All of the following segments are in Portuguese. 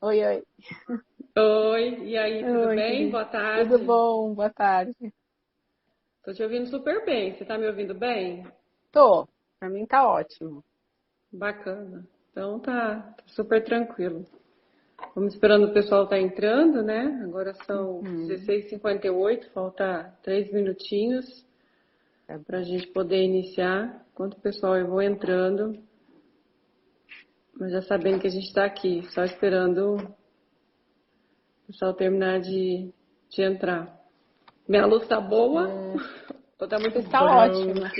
Oi, oi. Oi, e aí, tudo Oi, bem? querido. Boa Tudo tarde. bom? Boa tarde. Tô te ouvindo super bem. Você tá me ouvindo bem? Tô. Pra mim tá ótimo. Bacana. Então tá super tranquilo. Vamos esperando o pessoal tá entrando, né? Agora são Uhum. 16h58, falta 3 minutinhos Tá para a bom. gente poder iniciar. Enquanto o pessoal eu vou entrando, mas já sabendo que a gente está aqui, só esperando o pessoal terminar de entrar. Minha luz tá boa É, ou tá muito você tá ótima. branco?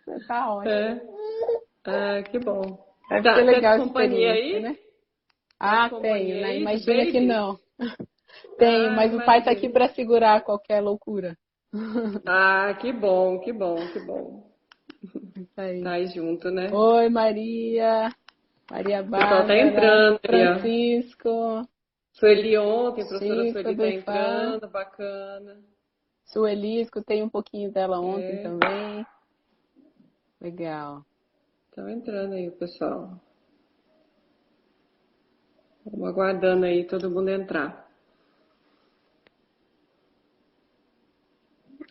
Você tá É. ótima. Ah, que bom. Deve ser Tá de legal a companhia experiência, né? aí? Tá de Ah, tenho, companhia né? aí do Imagina que baby? não. Tenho, Ah, mas o pai tá aqui imagino. pra segurar qualquer loucura. Ah, que bom, que bom, que bom. Isso aí. Tá aí junto, né? Oi, Maria. Maria O pessoal tá Bárbara. entrando aí, ó. Francisco. Sueli ontem, a professora Chico Sueli do tá IFAM. entrando, bacana. Sueli, escutei um pouquinho dela ontem É, também. Legal. estão entrando aí o pessoal. Vamos aguardando aí todo mundo entrar.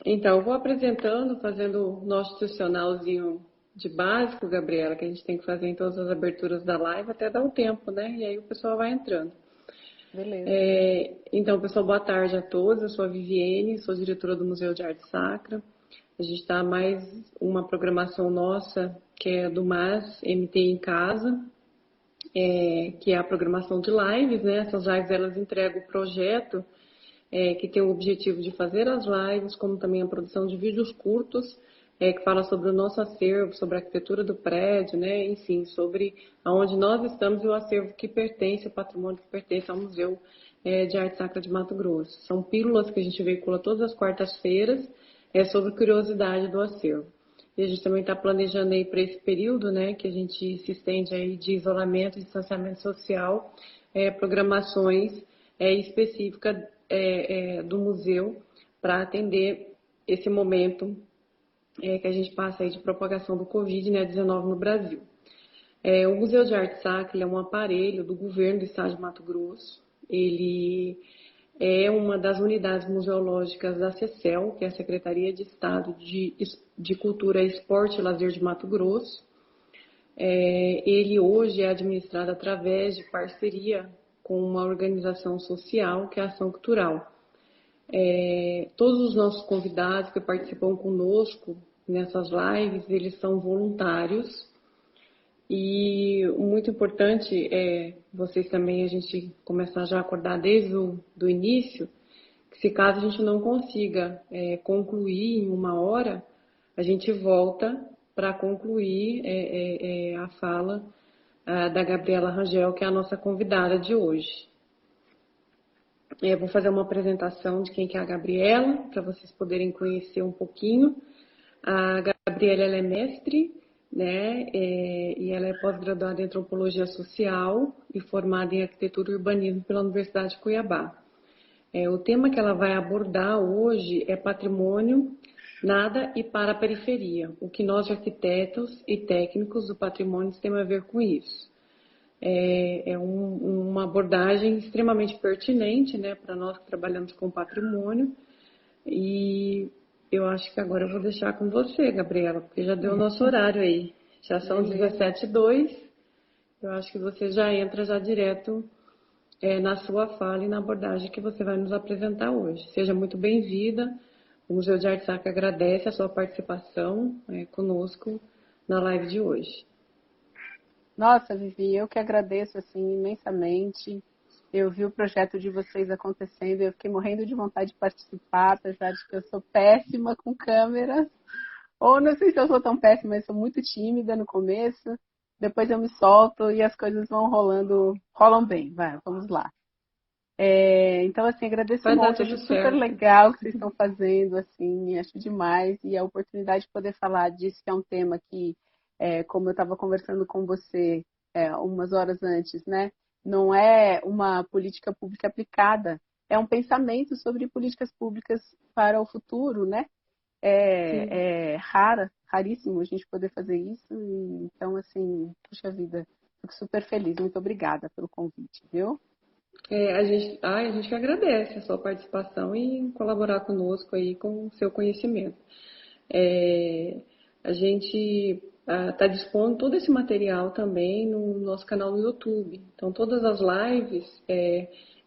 Então, eu vou apresentando, fazendo o nosso institucionalzinho de básico, Gabriela, que a gente tem que fazer em todas as aberturas da live até dar o tempo, né? E aí o pessoal vai entrando. Beleza. Então, pessoal, boa tarde a todos. Eu sou a Viviane, sou diretora do Museu de Arte Sacra. A gente está mais uma programação nossa, que é do MAS MT em Casa, que é a programação de lives, né? Essas lives elas entregam o projeto que tem o objetivo de fazer as lives, como também a produção de vídeos curtos, que fala sobre o nosso acervo, sobre a arquitetura do prédio, né? Enfim, sobre aonde nós estamos e o acervo que pertence, o patrimônio que pertence ao Museu de Arte Sacra de Mato Grosso. São pílulas que a gente veicula todas as quartas-feiras sobre curiosidade do acervo. E a gente também está planejando aí para esse período, né, que a gente se estende aí de isolamento e distanciamento social, programações específicas do museu para atender esse momento que a gente passa aí de propagação do Covid, né, 19 no Brasil. O Museu de Arte Sacra é um aparelho do governo do estado de Mato Grosso. Ele é uma das unidades museológicas da CECEL, que é a Secretaria de Estado de Cultura, Esporte e Lazer de Mato Grosso. Ele hoje é administrado através de parceria com uma organização social, que é a Ação Cultural. Todos os nossos convidados que participam conosco nessas lives, eles são voluntários. E o muito importante é vocês também, a gente começar já a acordar desde o do início, que se caso a gente não consiga concluir em 1 hora, a gente volta para concluir a fala da Gabriela Rangel, que é a nossa convidada de hoje. Eu vou fazer uma apresentação de quem que é a Gabriela, para vocês poderem conhecer um pouquinho. A Gabriela ela é mestre, né, e ela é pós-graduada em Antropologia Social e formada em Arquitetura e Urbanismo pela Universidade de Cuiabá. O tema que ela vai abordar hoje é patrimônio, nada e para a periferia, o que nós arquitetos e técnicos do patrimônio temos a ver com isso. Uma abordagem extremamente pertinente, né, para nós que trabalhamos com patrimônio. E eu acho que agora eu vou deixar com você, Gabriela, porque já deu o nosso horário aí. Já são Beleza. 17h02. Eu acho que você já entra já direto na sua fala e na abordagem que você vai nos apresentar hoje. Seja muito bem-vinda. O Museu de Arte Sacra agradece a sua participação conosco na live de hoje. Nossa, Vivi, eu que agradeço assim imensamente. Eu vi o projeto de vocês acontecendo, eu fiquei morrendo de vontade de participar, apesar de que eu sou péssima com câmeras. Ou não sei se eu sou tão péssima, mas sou muito tímida no começo. Depois eu me solto e as coisas vão rolando, rolam bem. Vai, vamos lá. Então, assim, agradeço um Vai dar monte, tudo acho super certo. legal o que vocês estão fazendo, assim, acho demais, e a oportunidade de poder falar disso, que é um tema que, como eu estava conversando com você umas horas antes, né, não é uma política pública aplicada, é um pensamento sobre políticas públicas para o futuro, né, Sim. raríssimo a gente poder fazer isso, e, então, assim, puxa vida, Fico super feliz. Muito obrigada pelo convite, viu? A gente que agradece a sua participação e colaborar conosco aí com o seu conhecimento. A gente está dispondo todo esse material também no nosso canal no YouTube. Então, todas as lives,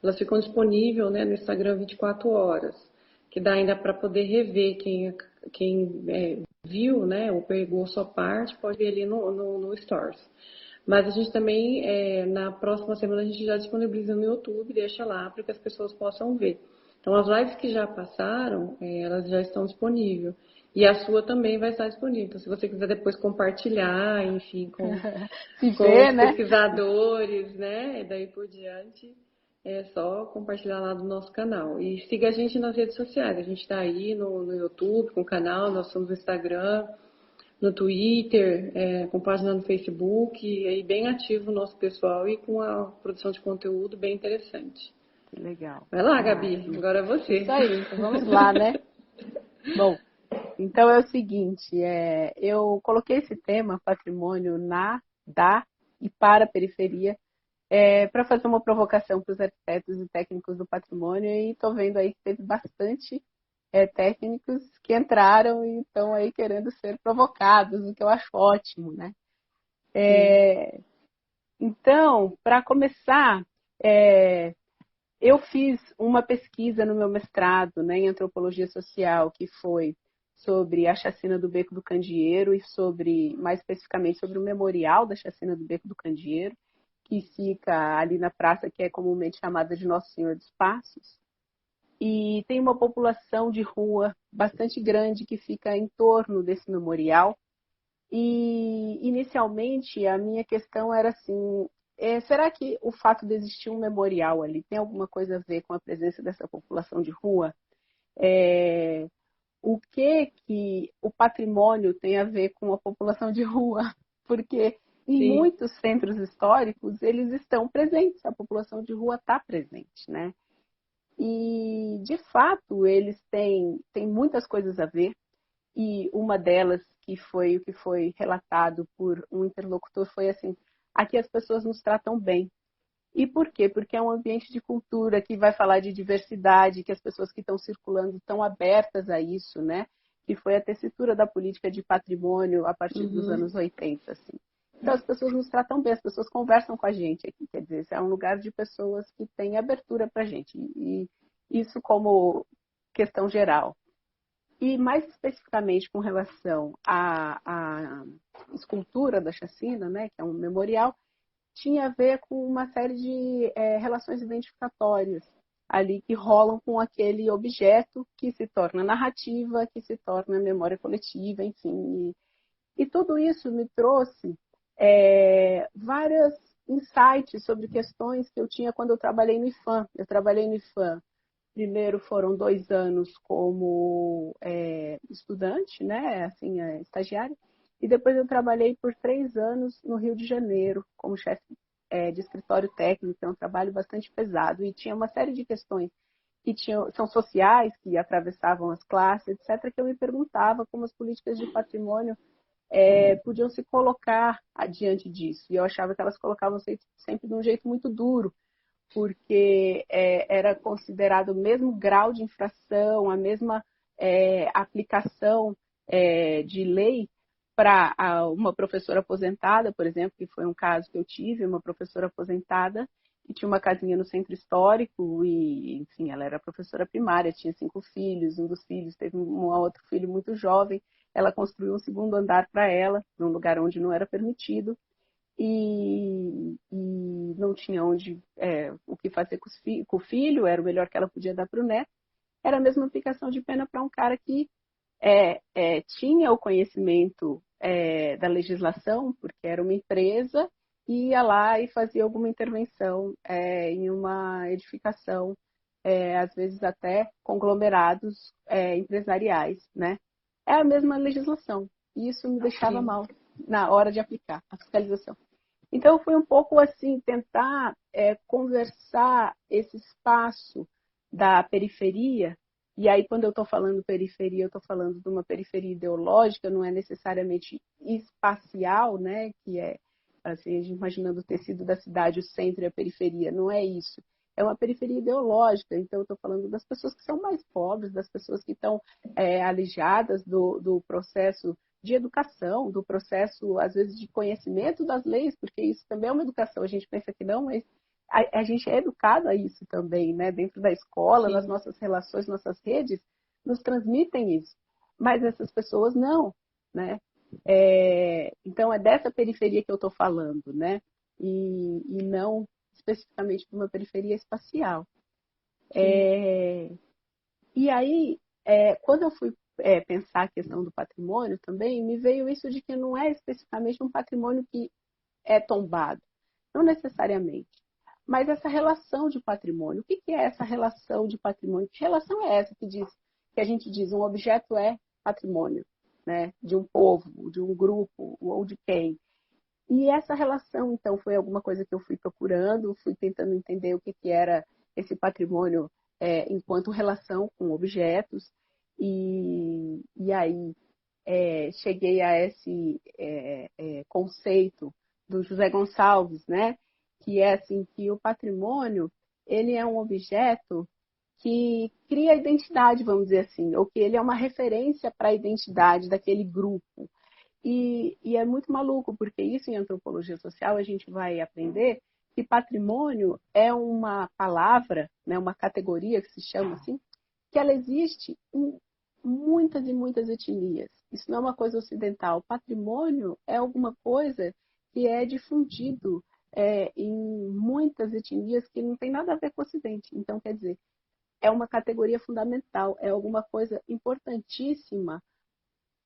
elas ficam disponíveis, né, no Instagram 24 horas, que dá ainda para poder rever quem viu, né, ou pegou sua parte, pode ver ali no Stories. Mas a gente também, na próxima semana, a gente já disponibiliza no YouTube, deixa lá para que as pessoas possam ver. Então, as lives que já passaram, elas já estão disponíveis. E a sua também vai estar disponível. Então, se você quiser depois compartilhar, enfim, com os né? pesquisadores, né, e daí por diante, é só compartilhar lá do nosso canal. E siga a gente nas redes sociais. A gente está aí no YouTube, com o canal, nós somos no Instagram, no Twitter, com página no Facebook, e aí bem ativo o nosso pessoal e com a produção de conteúdo bem interessante. Que legal. Vai lá, Gabi, agora é você. Isso aí, então vamos lá, né? Bom, então é o seguinte, eu coloquei esse tema, patrimônio da e para a periferia, para fazer uma provocação para os arquitetos e técnicos do patrimônio, e estou vendo aí que teve bastante técnicos que entraram e estão aí querendo ser provocados, o que eu acho ótimo, né? Então, para começar, eu fiz uma pesquisa no meu mestrado, né, em antropologia social, que foi sobre a chacina do Beco do Candeeiro e mais especificamente, sobre o memorial da chacina do Beco do Candeeiro, que fica ali na praça que é comumente chamada de Nosso Senhor dos Passos. E tem uma população de rua bastante grande que fica em torno desse memorial. E, inicialmente, a minha questão era assim, será que o fato de existir um memorial ali tem alguma coisa a ver com a presença dessa população de rua? O que o patrimônio tem a ver com a população de rua? Porque em muitos centros históricos eles estão presentes, a população de rua está presente, né? E, de fato, eles têm muitas coisas a ver, e uma delas, que foi o que foi relatado por um interlocutor, foi assim: aqui as pessoas nos tratam bem. E por quê? Porque é um ambiente de cultura que vai falar de diversidade, que as pessoas que estão circulando estão abertas a isso, né? Que foi a tessitura da política de patrimônio a partir dos anos 80, assim. Então as pessoas nos tratam bem, as pessoas conversam com a gente aqui, quer dizer, é um lugar de pessoas que têm abertura para a gente. E isso como questão geral. E mais especificamente com relação à escultura da chacina, né, que é um memorial, tinha a ver com uma série de relações identificatórias ali que rolam com aquele objeto que se torna narrativa, que se torna memória coletiva, enfim. E tudo isso me trouxe vários insights sobre questões que eu tinha quando eu trabalhei no IFAM. Eu trabalhei no IFAM. Primeiro foram 2 anos como estudante, né, assim, estagiária, e depois eu trabalhei por 3 anos no Rio de Janeiro como chefe de escritório técnico, é um trabalho bastante pesado, e tinha uma série de questões que são sociais, que atravessavam as classes, etc., que eu me perguntava como as políticas de patrimônio podiam se colocar adiante disso, e eu achava que elas colocavam sempre de um jeito muito duro, porque era considerado o mesmo grau de infração, a mesma aplicação de lei para uma professora aposentada, por exemplo, que foi um caso que eu tive, uma professora aposentada que tinha uma casinha no centro histórico e, enfim, ela era professora primária, tinha 5 filhos, um dos filhos teve um outro filho muito jovem, ela construiu um segundo andar para ela, num lugar onde não era permitido, e não tinha o que fazer com o filho, era o melhor que ela podia dar para o neto. Era a mesma aplicação de pena para um cara que tinha o conhecimento da legislação, porque era uma empresa, e ia lá e fazia alguma intervenção em uma edificação, às vezes até conglomerados empresariais, né? É a mesma legislação, e isso me deixava mal na hora de aplicar a fiscalização. Então, foi um pouco assim, tentar conversar esse espaço da periferia, e aí quando eu estou falando periferia, eu estou falando de uma periferia ideológica, não é necessariamente espacial, né, que é assim, a gente imaginando o tecido da cidade, o centro e a periferia. Não é isso. É uma periferia ideológica. Então, eu estou falando das pessoas que são mais pobres, das pessoas que estão alijadas do processo de educação, do processo, às vezes, de conhecimento das leis, porque isso também é uma educação. A gente pensa que não, mas a gente é educado a isso também, né? Dentro da escola, nas Sim. nossas relações, nossas redes, nos transmitem isso. Mas essas pessoas não, né? Então, é dessa periferia que eu estou falando, né? E não especificamente de uma periferia espacial. Sim. E aí, quando eu fui pensar a questão do patrimônio também, me veio isso de que não é especificamente um patrimônio que é tombado, não necessariamente. Mas essa relação de patrimônio, o que é essa relação de patrimônio? Que relação é essa que a gente diz um objeto é patrimônio, né? De um povo, de um grupo ou de quem? E essa relação, então, foi alguma coisa que eu fui procurando, fui tentando entender o que era esse patrimônio enquanto relação com objetos, e aí cheguei a esse conceito do José Gonçalves, né? Que é assim, que o patrimônio ele é um objeto que cria identidade, vamos dizer assim, ou que ele é uma referência para a identidade daquele grupo. E é muito maluco, porque isso em antropologia social a gente vai aprender que patrimônio é uma palavra, né, uma categoria que se chama assim, que ela existe em muitas e muitas etnias. Isso não é uma coisa ocidental. Patrimônio é alguma coisa que é difundido em muitas etnias que não tem nada a ver com o Ocidente. Então, quer dizer, é uma categoria fundamental, é alguma coisa importantíssima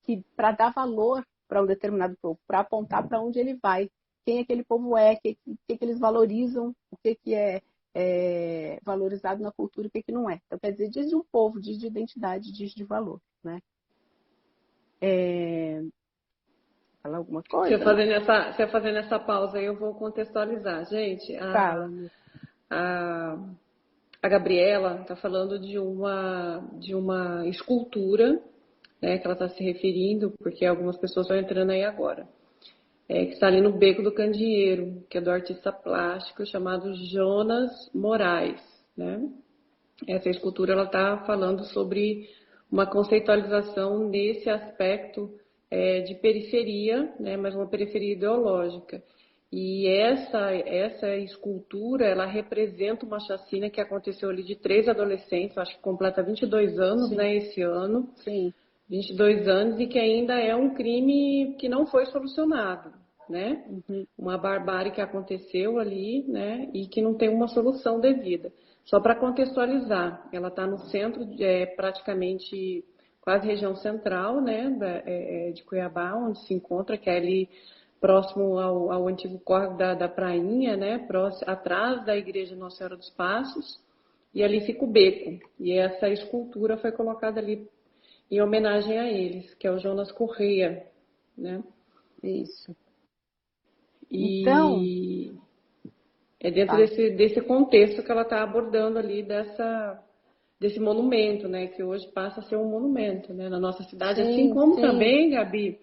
que para dar valor para um determinado povo, para apontar para onde ele vai, quem aquele povo é, o que eles valorizam, o que valorizado na cultura e o que não é. Então, quer dizer, diz de um povo, diz de identidade, diz de valor. Né? Falar alguma coisa? Você fazendo essa pausa aí, eu vou contextualizar. Gente, Fala. a, a Gabriela está falando de uma escultura, né, que ela está se referindo, porque algumas pessoas estão entrando aí agora. Que está ali no Beco do Candeeiro, que é do artista plástico chamado Jonas Moraes, né? Essa escultura ela está falando sobre uma conceitualização nesse aspecto de periferia, né? Mas uma periferia ideológica. E essa escultura ela representa uma chacina que aconteceu ali de 3 adolescentes, acho que completa 22 anos, Sim, né? Esse ano. sim. 22 anos e que ainda é um crime que não foi solucionado, né? Uhum. Uma barbárie que aconteceu ali, né? E que não tem uma solução devida. Só para contextualizar, ela está no centro, praticamente quase região central, né? De Cuiabá, onde se encontra, que é ali próximo ao antigo córrego da Prainha, né? Próximo, atrás da igreja Nossa Senhora dos Passos. E ali fica o beco. E essa escultura foi colocada ali em homenagem a eles, que é o Jonas Correia, né? Isso. Então, E é dentro fala. desse contexto que ela está abordando ali desse monumento, né? Que hoje passa a ser um monumento, né? Na nossa cidade, assim Sim, como sim. também, Gabi,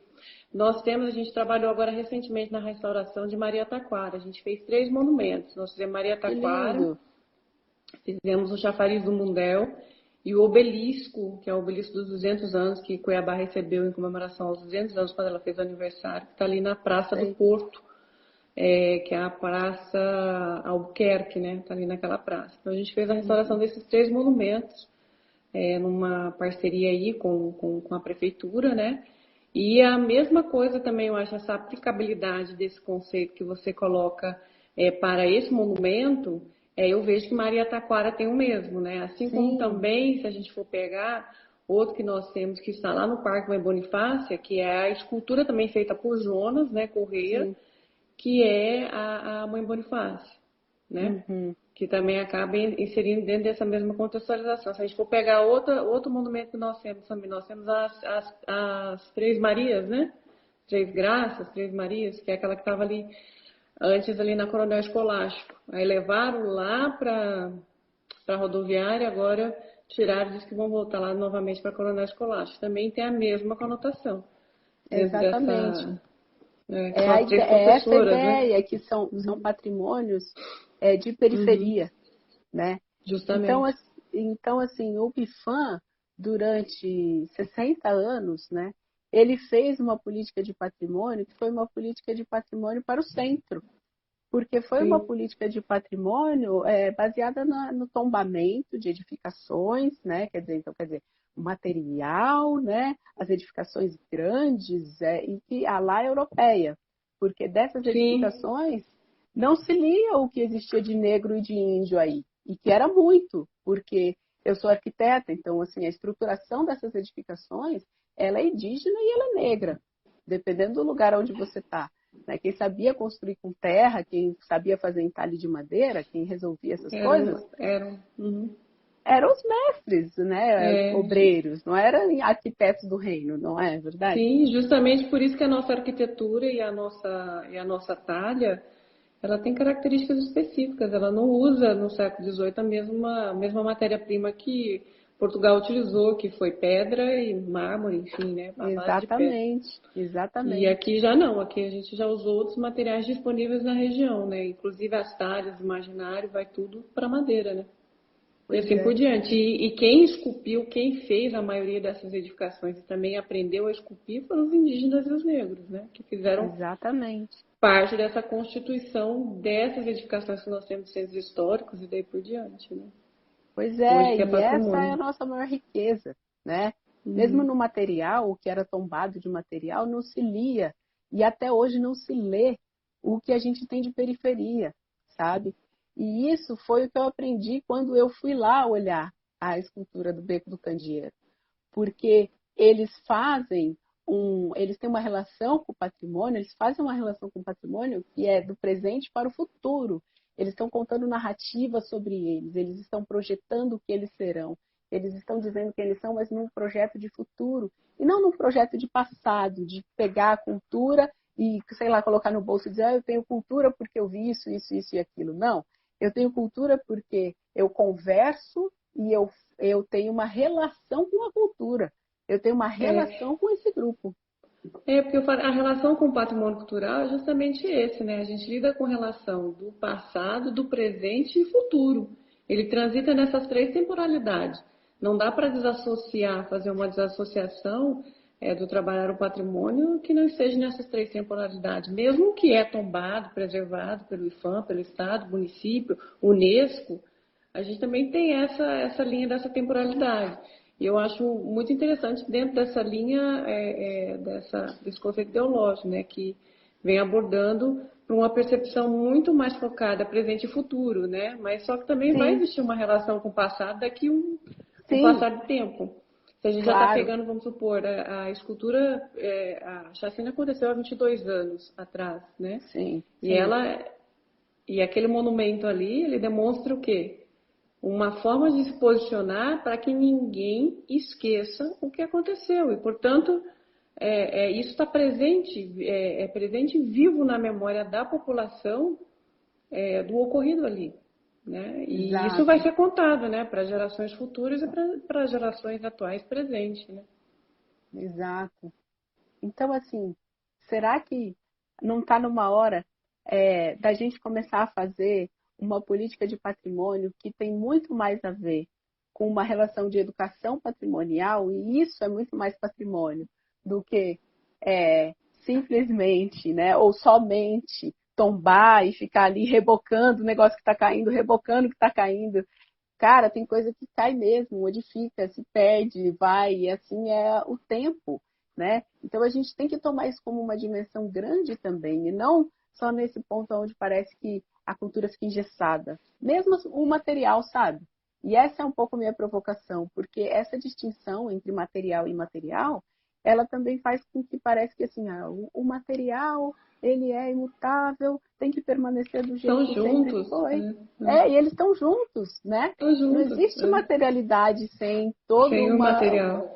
a gente trabalhou agora recentemente na restauração de Maria Taquara. A gente fez 3 monumentos. Nós fizemos Maria Que Taquara, lindo. fizemos o chafariz do Mundel e o obelisco, que é o obelisco dos 200 anos, que Cuiabá recebeu em comemoração aos 200 anos, quando ela fez o aniversário, que está ali na Praça do Sei. Porto, que é a Praça Albuquerque, né? Está ali naquela praça. Então a gente fez a restauração Uhum. desses 3 monumentos, numa parceria aí com a prefeitura, né? E a mesma coisa também, eu acho, essa aplicabilidade desse conceito que você coloca para esse monumento, eu vejo que Maria Taquara tem o mesmo, né? Assim como Sim, também, se a gente for pegar outro que nós temos que está lá no Parque Mãe Bonifácia, que é a escultura também feita por Jonas, né, Correia, sim. que é a Mãe Bonifácia, né? Uhum. Que também acaba inserindo dentro dessa mesma contextualização. Se a gente for pegar outro monumento que nós temos também, nós temos as Três Marias, né? Três Graças, Três Marias, que é aquela que estava ali antes ali na Coronel Escolástico. Aí levaram lá para a rodoviária, agora tiraram e disse que vão voltar lá novamente para a Coronel Escolástico. Também tem a mesma conotação dentro Exatamente. Que são as três é essa a professoras, né? ideia, que são patrimônios de Uhum. periferia, né? Então, Justamente. então, assim, o Bifam, durante 60 anos, né, ele fez uma política de patrimônio que foi uma política de patrimônio para o centro, porque foi uma Sim. política de patrimônio baseada no tombamento de edificações, né? Quer dizer, o material, né? As edificações grandes e que a lá europeia, porque dessas Sim. edificações não se lia o que existia de negro e de índio aí, e que era muito, porque eu sou arquiteta, então assim a estruturação dessas edificações ela é indígena e ela é negra, dependendo do lugar onde você está. Né? Quem sabia construir com terra, quem sabia fazer entalhe de madeira, quem resolvia essas coisas, Eram. Uhum. eram os mestres, né? É, Obreiros, não eram arquitetos do reino, não é verdade? sim, justamente por isso que a nossa arquitetura e a nossa talha, ela tem características específicas. Ela não usa no século XVIII a mesma matéria-prima que Portugal utilizou, que foi pedra e mármore, enfim, né, a base de pedra. Exatamente, E exatamente. aqui já não, aqui a gente já usou outros materiais disponíveis na região, né? Inclusive as talhas, imaginário, vai tudo para madeira, né? E Pois assim por é, diante. E quem esculpiu, quem fez a maioria dessas edificações e também aprendeu a esculpir foram os indígenas e os negros, né? Que fizeram exatamente. parte dessa constituição dessas edificações que nós temos de centros históricos e daí por diante, né? Pois Hoje é, que é e essa é a patrimônio. nossa maior riqueza, né? Mesmo Uhum. no material, o que era tombado de material, não se lia. E até hoje não se lê o que a gente tem de periferia, sabe? E isso foi o que eu aprendi quando eu fui lá olhar a escultura do Beco do Candeeiro. Porque eles têm uma relação com o patrimônio, eles fazem uma relação com o patrimônio que é do presente para o futuro. Eles estão contando narrativas sobre eles estão projetando o que eles serão, eles estão dizendo quem eles são, mas num projeto de futuro, e não num projeto de passado, de pegar a cultura e, sei lá, colocar no bolso e dizer, eu tenho cultura porque eu vi isso, isso, isso e aquilo. Não, eu tenho cultura porque eu converso e eu tenho uma relação com a cultura, eu tenho uma É, relação com esse grupo. porque eu falo, a relação com o patrimônio cultural é justamente esse, né? A gente lida com relação do passado, do presente e futuro. Ele transita nessas três temporalidades. Não dá para desassociar, fazer uma desassociação do trabalhar o patrimônio que não esteja nessas três temporalidades. Mesmo que é tombado, preservado pelo IFAM, pelo Estado, município, Unesco, a gente também tem essa linha dessa temporalidade. E eu acho muito interessante dentro dessa linha, desse conceito ideológico, né, que vem abordando para uma percepção muito mais focada presente e futuro, né? Mas só que também vai Sim, existir uma relação com o passado daqui um sim, passar de tempo. Se a gente já está claro, pegando, vamos supor, a escultura, a chacina aconteceu há 22 anos atrás, né? sim, E sim, e aquele monumento ali, ele demonstra o quê? Uma forma de se posicionar para que ninguém esqueça o que aconteceu. E, portanto, isso está presente, presente e vivo na memória da população do ocorrido ali. Né? E isso vai exato, ser contado, né, para gerações futuras e para gerações atuais presentes. Né? exato. Então, assim, será que não está numa hora da gente começar a fazer uma política de patrimônio que tem muito mais a ver com uma relação de educação patrimonial, e isso é muito mais patrimônio do que simplesmente, né, ou somente tombar e ficar ali rebocando o negócio que está caindo, rebocando o que está caindo. Cara, tem coisa que cai mesmo, modifica, se perde, vai, e assim é o tempo, né? Então a gente tem que tomar isso como uma dimensão grande também, e não só nesse ponto onde parece que a cultura fica engessada. Mesmo o material, sabe? E essa é um pouco a minha provocação, porque essa distinção entre material e imaterial, ela também faz com que parece que assim, o material ele é imutável, tem que permanecer do jeito Estão que sempre juntos, foi. né? E eles estão juntos, né? Estão Não juntos, existe materialidade sem todo sem o uma material.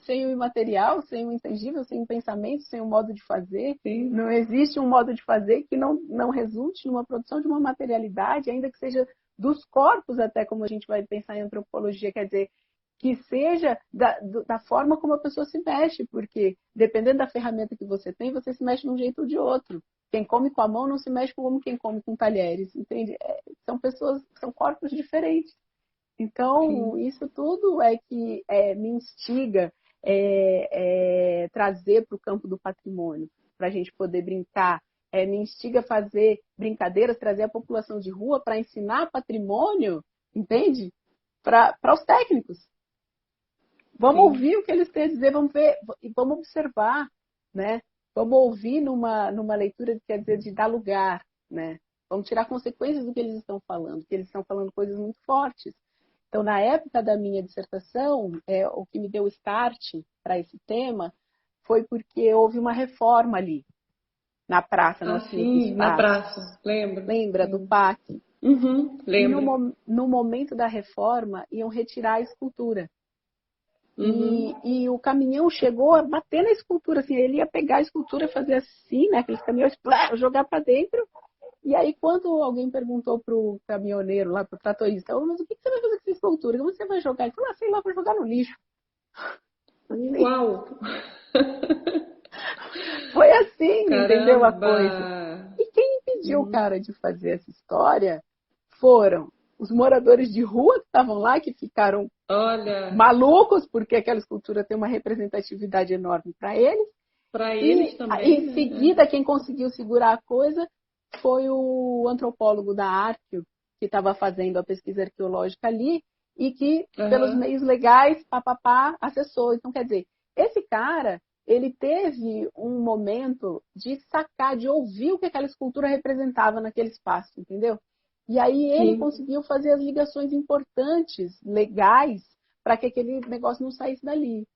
sem o imaterial, sem o intangível, sem o pensamento, sem o modo de fazer. Sim. Não existe um modo de fazer que não resulte numa produção de uma materialidade, ainda que seja dos corpos, até como a gente vai pensar em antropologia, quer dizer, que seja da forma como a pessoa se mexe, porque dependendo da ferramenta que você tem, você se mexe de um jeito ou de outro. Quem come com a mão não se mexe como quem come com talheres, entende? São pessoas, são corpos diferentes. Então, Sim. isso tudo é que me instiga trazer para o campo do patrimônio, para a gente poder brincar, me instiga a fazer brincadeiras, trazer a população de rua para ensinar patrimônio, entende? Para os técnicos. Vamos Sim. ouvir o que eles têm a dizer, vamos ver, vamos observar, né? Vamos ouvir numa leitura, quer dizer, de dar lugar, né? Vamos tirar consequências do que eles estão falando, porque eles estão falando coisas muito fortes. Então, na época da minha dissertação, o que me deu start para esse tema foi porque houve uma reforma ali, na praça, no Alcino dos Sim, na Passos. praça, lembro. Lembra do Sim. PAC? Uhum, E lembro. no momento da reforma, iam retirar a escultura. Uhum. E o caminhão chegou a bater na escultura, assim, ele ia pegar a escultura e fazer assim, né, aqueles caminhões, plá, jogar para dentro. E aí, quando alguém perguntou pro caminhoneiro lá, pro tratorista, mas o que você vai fazer com essa escultura? Como você vai jogar? Ele falou, sei lá, vou jogar no lixo. Assim, Uau! foi assim, entendeu a Caramba! coisa? E quem impediu o Uhum. cara de fazer essa história foram os moradores de rua que estavam lá, que ficaram Olha, malucos, porque aquela escultura tem uma representatividade enorme para eles. para eles E também, em né? seguida, quem conseguiu segurar a coisa foi o antropólogo da Arqueo, que estava fazendo a pesquisa arqueológica ali, e que, pelos Aham. meios legais, papapá, acessou. Então, quer dizer, esse cara, ele teve um momento de sacar, de ouvir o que aquela escultura representava naquele espaço, entendeu? E aí ele Sim. conseguiu fazer as ligações importantes, legais, para que aquele negócio não saísse dali.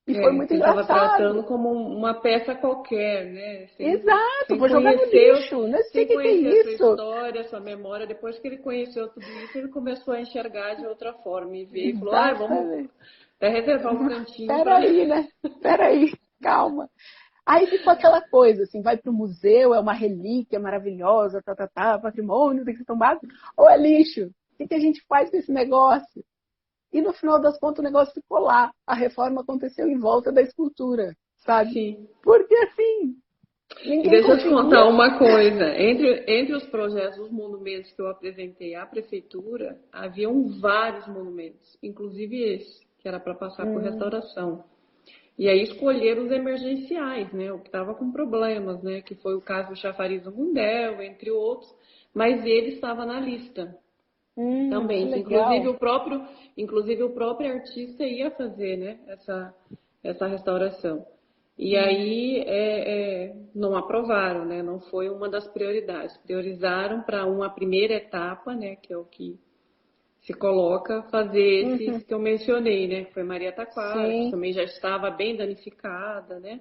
E foi muito Que ele estava tratando engraçado. como uma peça qualquer, né? Exato, vou jogar no lixo. Não sei o Sem que é conhecer a sua isso. história, a sua memória. Depois que ele conheceu tudo isso, ele começou a enxergar de outra forma e ver e falou: ah, vamos Exatamente. até reservar um cantinho para. Peraí, né? Peraí, calma. Aí ficou aquela coisa, assim, vai para o museu, é uma relíquia maravilhosa, patrimônio, tem que ser tombado, ou é lixo? O que a gente faz com esse negócio? E no final das contas o negócio ficou lá. A reforma aconteceu em volta da escultura, sabe? Sim. Porque assim, E ninguém deixa eu te contar conseguia. uma coisa. Entre os projetos, os monumentos que eu apresentei à prefeitura, haviam vários monumentos, inclusive esse, que era para passar por restauração. E aí escolheram os emergenciais, né? O que estava com problemas, né? Que foi o caso do Chafariz do Mundel, entre outros. Mas ele estava na lista Que também. Que legal. inclusive o próprio artista ia fazer, né? Essa restauração. E aí não aprovaram, né? Não foi uma das prioridades. Priorizaram para uma primeira etapa, né? Que é o que se coloca fazer esses que eu mencionei, né? Que foi Maria Taquara, que Sim. também já estava bem danificada, né?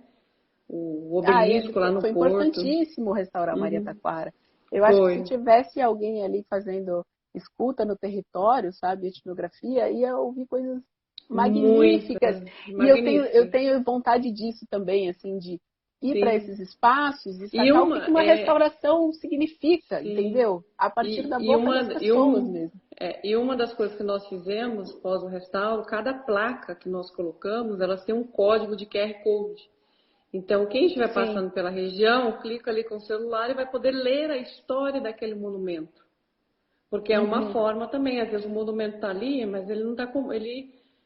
O Ah, obelisco lá no foi Porto. importantíssimo restaurar Maria Uhum. Taquara. Eu acho que se Foi. tivesse alguém ali fazendo escuta no território, sabe, etnografia, ia ouvir coisas Muita, magníficas. E eu magnífica. tenho vontade disso também, assim, de ir para Sim. esses espaços e E sacar o que uma restauração significa, sim. entendeu? A partir da E boca uma, das pessoas mesmo. e uma das coisas que nós fizemos pós o restauro, cada placa que nós colocamos, elas têm um código de QR Code. Então, quem estiver Sim. passando pela região, clica ali com o celular e vai poder ler a história daquele monumento. Porque é uma forma também, às vezes o monumento está ali, mas ele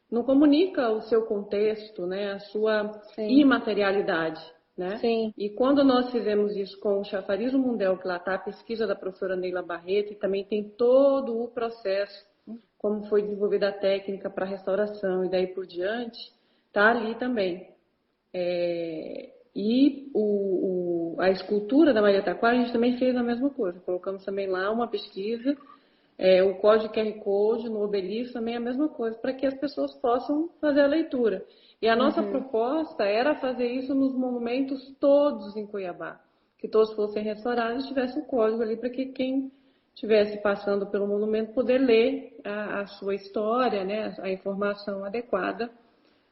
não comunica o seu contexto, né, a sua Sim. imaterialidade, né? Sim. E quando nós fizemos isso com o Chafariz do Mundel, que lá está a pesquisa da professora Neila Barreto, e também tem todo o processo, como foi desenvolvida a técnica para restauração e daí por diante, está ali também. E a escultura da Maria Taquara, a gente também fez a mesma coisa. Colocamos também lá uma pesquisa, o código QR Code no obelisco também é a mesma coisa, para que as pessoas possam fazer a leitura. E a nossa proposta era fazer isso nos monumentos todos em Cuiabá, que todos fossem restaurados e tivesse o código ali para que quem estivesse passando pelo monumento poder ler a sua história, né, a informação adequada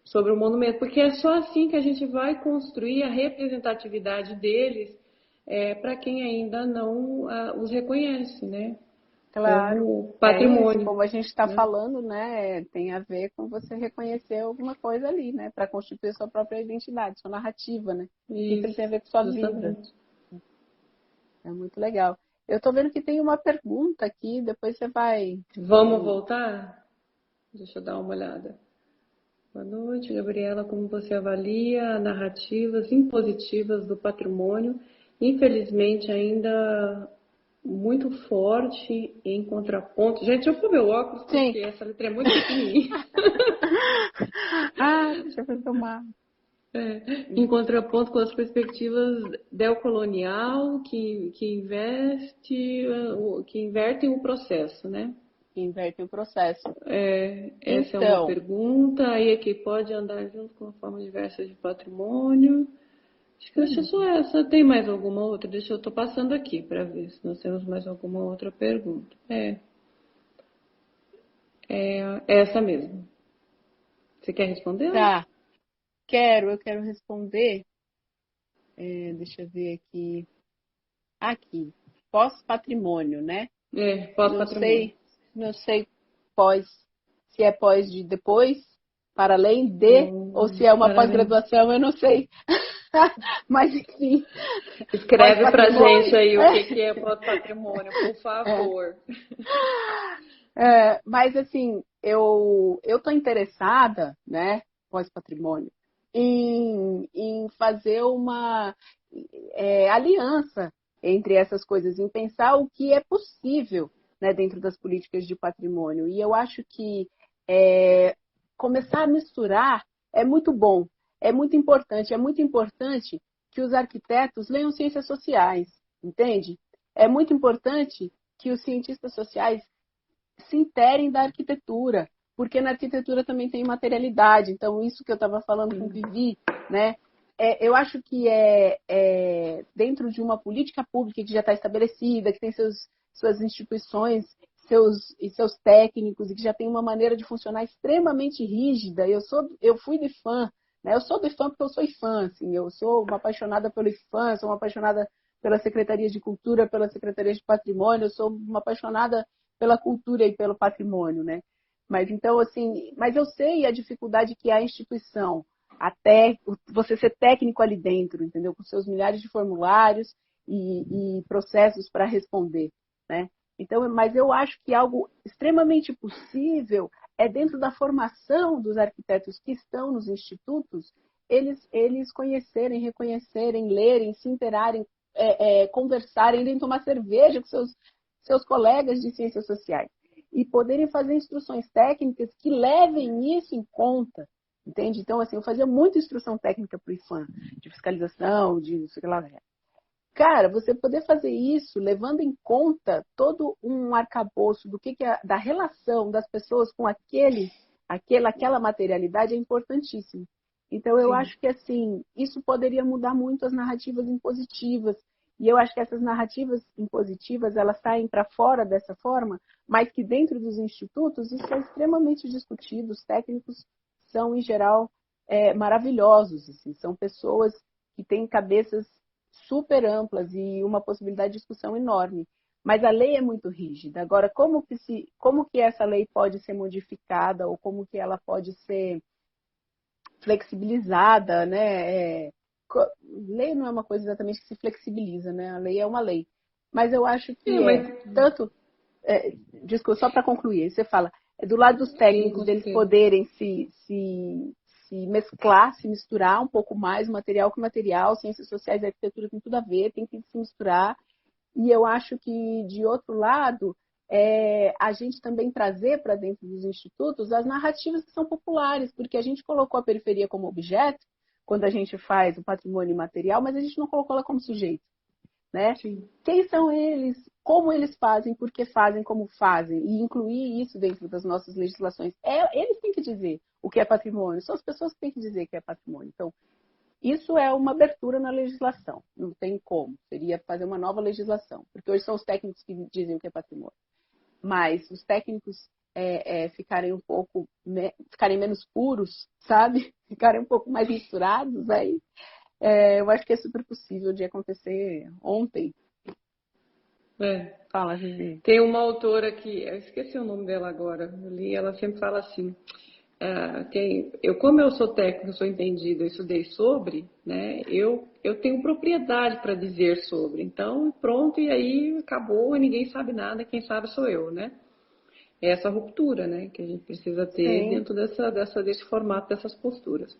sobre o monumento, porque é só assim que a gente vai construir a representatividade deles para quem ainda não os reconhece, né? Claro. como É isso, patrimônio, como a gente está né? falando, né? Tem a ver com você reconhecer alguma coisa ali, né? Para constituir sua própria identidade, sua narrativa, né? Sempre tem a Isso, ver com sua vida. justamente. É muito legal. Eu estou vendo que tem uma pergunta aqui, depois você vai. Vamos voltar? Deixa eu dar uma olhada. Boa noite, Gabriela. Como você avalia narrativas impositivas do patrimônio? Infelizmente, ainda muito forte em contraponto. Gente, deixa eu pôr meu óculos Sim. porque essa letra é muito pequenininha. Ah, deixa eu tomar. Em contraponto com as perspectivas neocolonial que invertem o processo, né? Invertem o processo. Essa é uma Então, pergunta. Aí é que pode andar junto com uma forma diversa de patrimônio. Acho que essa é só essa. Tem mais alguma outra? Deixa eu tô passando aqui para ver se nós temos mais alguma outra pergunta. É essa mesmo. Você quer responder? tá. Eu quero responder. Deixa eu ver aqui. Aqui. Pós-patrimônio, né? Não Pós-patrimônio. sei, não sei pós, se é pós de depois, para além de, ou se é uma Para além. pós-graduação, eu não sei. Mas enfim, Escreve pra gente pós-patrimônio. aí o que é pós-patrimônio, por É, favor. mas assim, eu estou interessada, né, pós-patrimônio, em fazer uma aliança entre essas coisas, em pensar o que é possível, né, dentro das políticas de patrimônio. E eu acho que começar a misturar é muito bom, é muito importante. É muito importante que os arquitetos leiam ciências sociais, entende? É muito importante que os cientistas sociais se interem da arquitetura, porque na arquitetura também tem materialidade. Então, isso que eu estava falando com o Vivi, né? Eu acho que dentro de uma política pública que já está estabelecida, que tem suas instituições, seus técnicos e que já tem uma maneira de funcionar extremamente rígida. Eu fui de fã, né? Eu sou de fã porque eu sou fã, assim. Eu sou uma apaixonada pelo IFAM, sou uma apaixonada pela Secretaria de Cultura, pela Secretaria de Patrimônio, eu sou uma apaixonada pela cultura e pelo patrimônio, né? Mas então, assim, mas eu sei a dificuldade que é a instituição, até você ser técnico ali dentro, entendeu? Com seus milhares de formulários e processos para responder, né? Então, mas eu acho que algo extremamente possível é dentro da formação dos arquitetos que estão nos institutos, eles conhecerem, reconhecerem, lerem, se interarem, conversarem, irem tomar cerveja com seus colegas de ciências sociais e poderem fazer instruções técnicas que levem isso em conta, entende? Então, assim, eu fazia muita instrução técnica para o IFAM, de fiscalização, de não sei o que lá. Cara, você poder fazer isso levando em conta todo um arcabouço do que é da relação das pessoas com aquela materialidade é importantíssimo. Então, eu Sim. acho que assim, isso poderia mudar muito as narrativas impositivas. E eu acho que essas narrativas impositivas, elas saem para fora dessa forma, mas que dentro dos institutos isso é extremamente discutido. Os técnicos são, em geral, maravilhosos. Assim, são pessoas que têm cabeças super amplas e uma possibilidade de discussão enorme. Mas a lei é muito rígida. Agora, como que essa lei pode ser modificada ou como que ela pode ser flexibilizada, né? Lei não é uma coisa exatamente que se flexibiliza, né? A lei é uma lei. Mas eu acho que Mas tanto, desculpa, só para concluir, você fala, do lado dos sim, com técnicos, eles certeza. poderem se mesclar, se misturar um pouco mais, material com material, ciências sociais e arquitetura tem tudo a ver, tem que se misturar. E eu acho que, de outro lado, a gente também trazer para dentro dos institutos as narrativas que são populares, porque a gente colocou a periferia como objeto, quando a gente faz o patrimônio imaterial, mas a gente não colocou ela como sujeito, né? Sim. Quem são eles? Como eles fazem? Por que fazem? Como fazem? E incluir isso dentro das nossas legislações. Eles têm que dizer o que é patrimônio. São as pessoas que têm que dizer que é patrimônio. Então, isso é uma abertura na legislação. Não tem como. Seria fazer uma nova legislação. Porque hoje são os técnicos que dizem o que é patrimônio. Mas os técnicos ficarem ficarem menos puros, sabe? Ficarem um pouco mais misturados, aí eu acho que é super possível de acontecer ontem. É. Fala, Vivi. Tem uma autora que, eu esqueci o nome dela agora, eu li, ela sempre fala assim, como eu sou técnica, sou entendida, eu estudei sobre, né, eu tenho propriedade para dizer sobre, então pronto, e aí acabou, e ninguém sabe nada, quem sabe sou eu, né? É essa ruptura, né, que a gente precisa ter Sim, dentro desse formato, dessas posturas.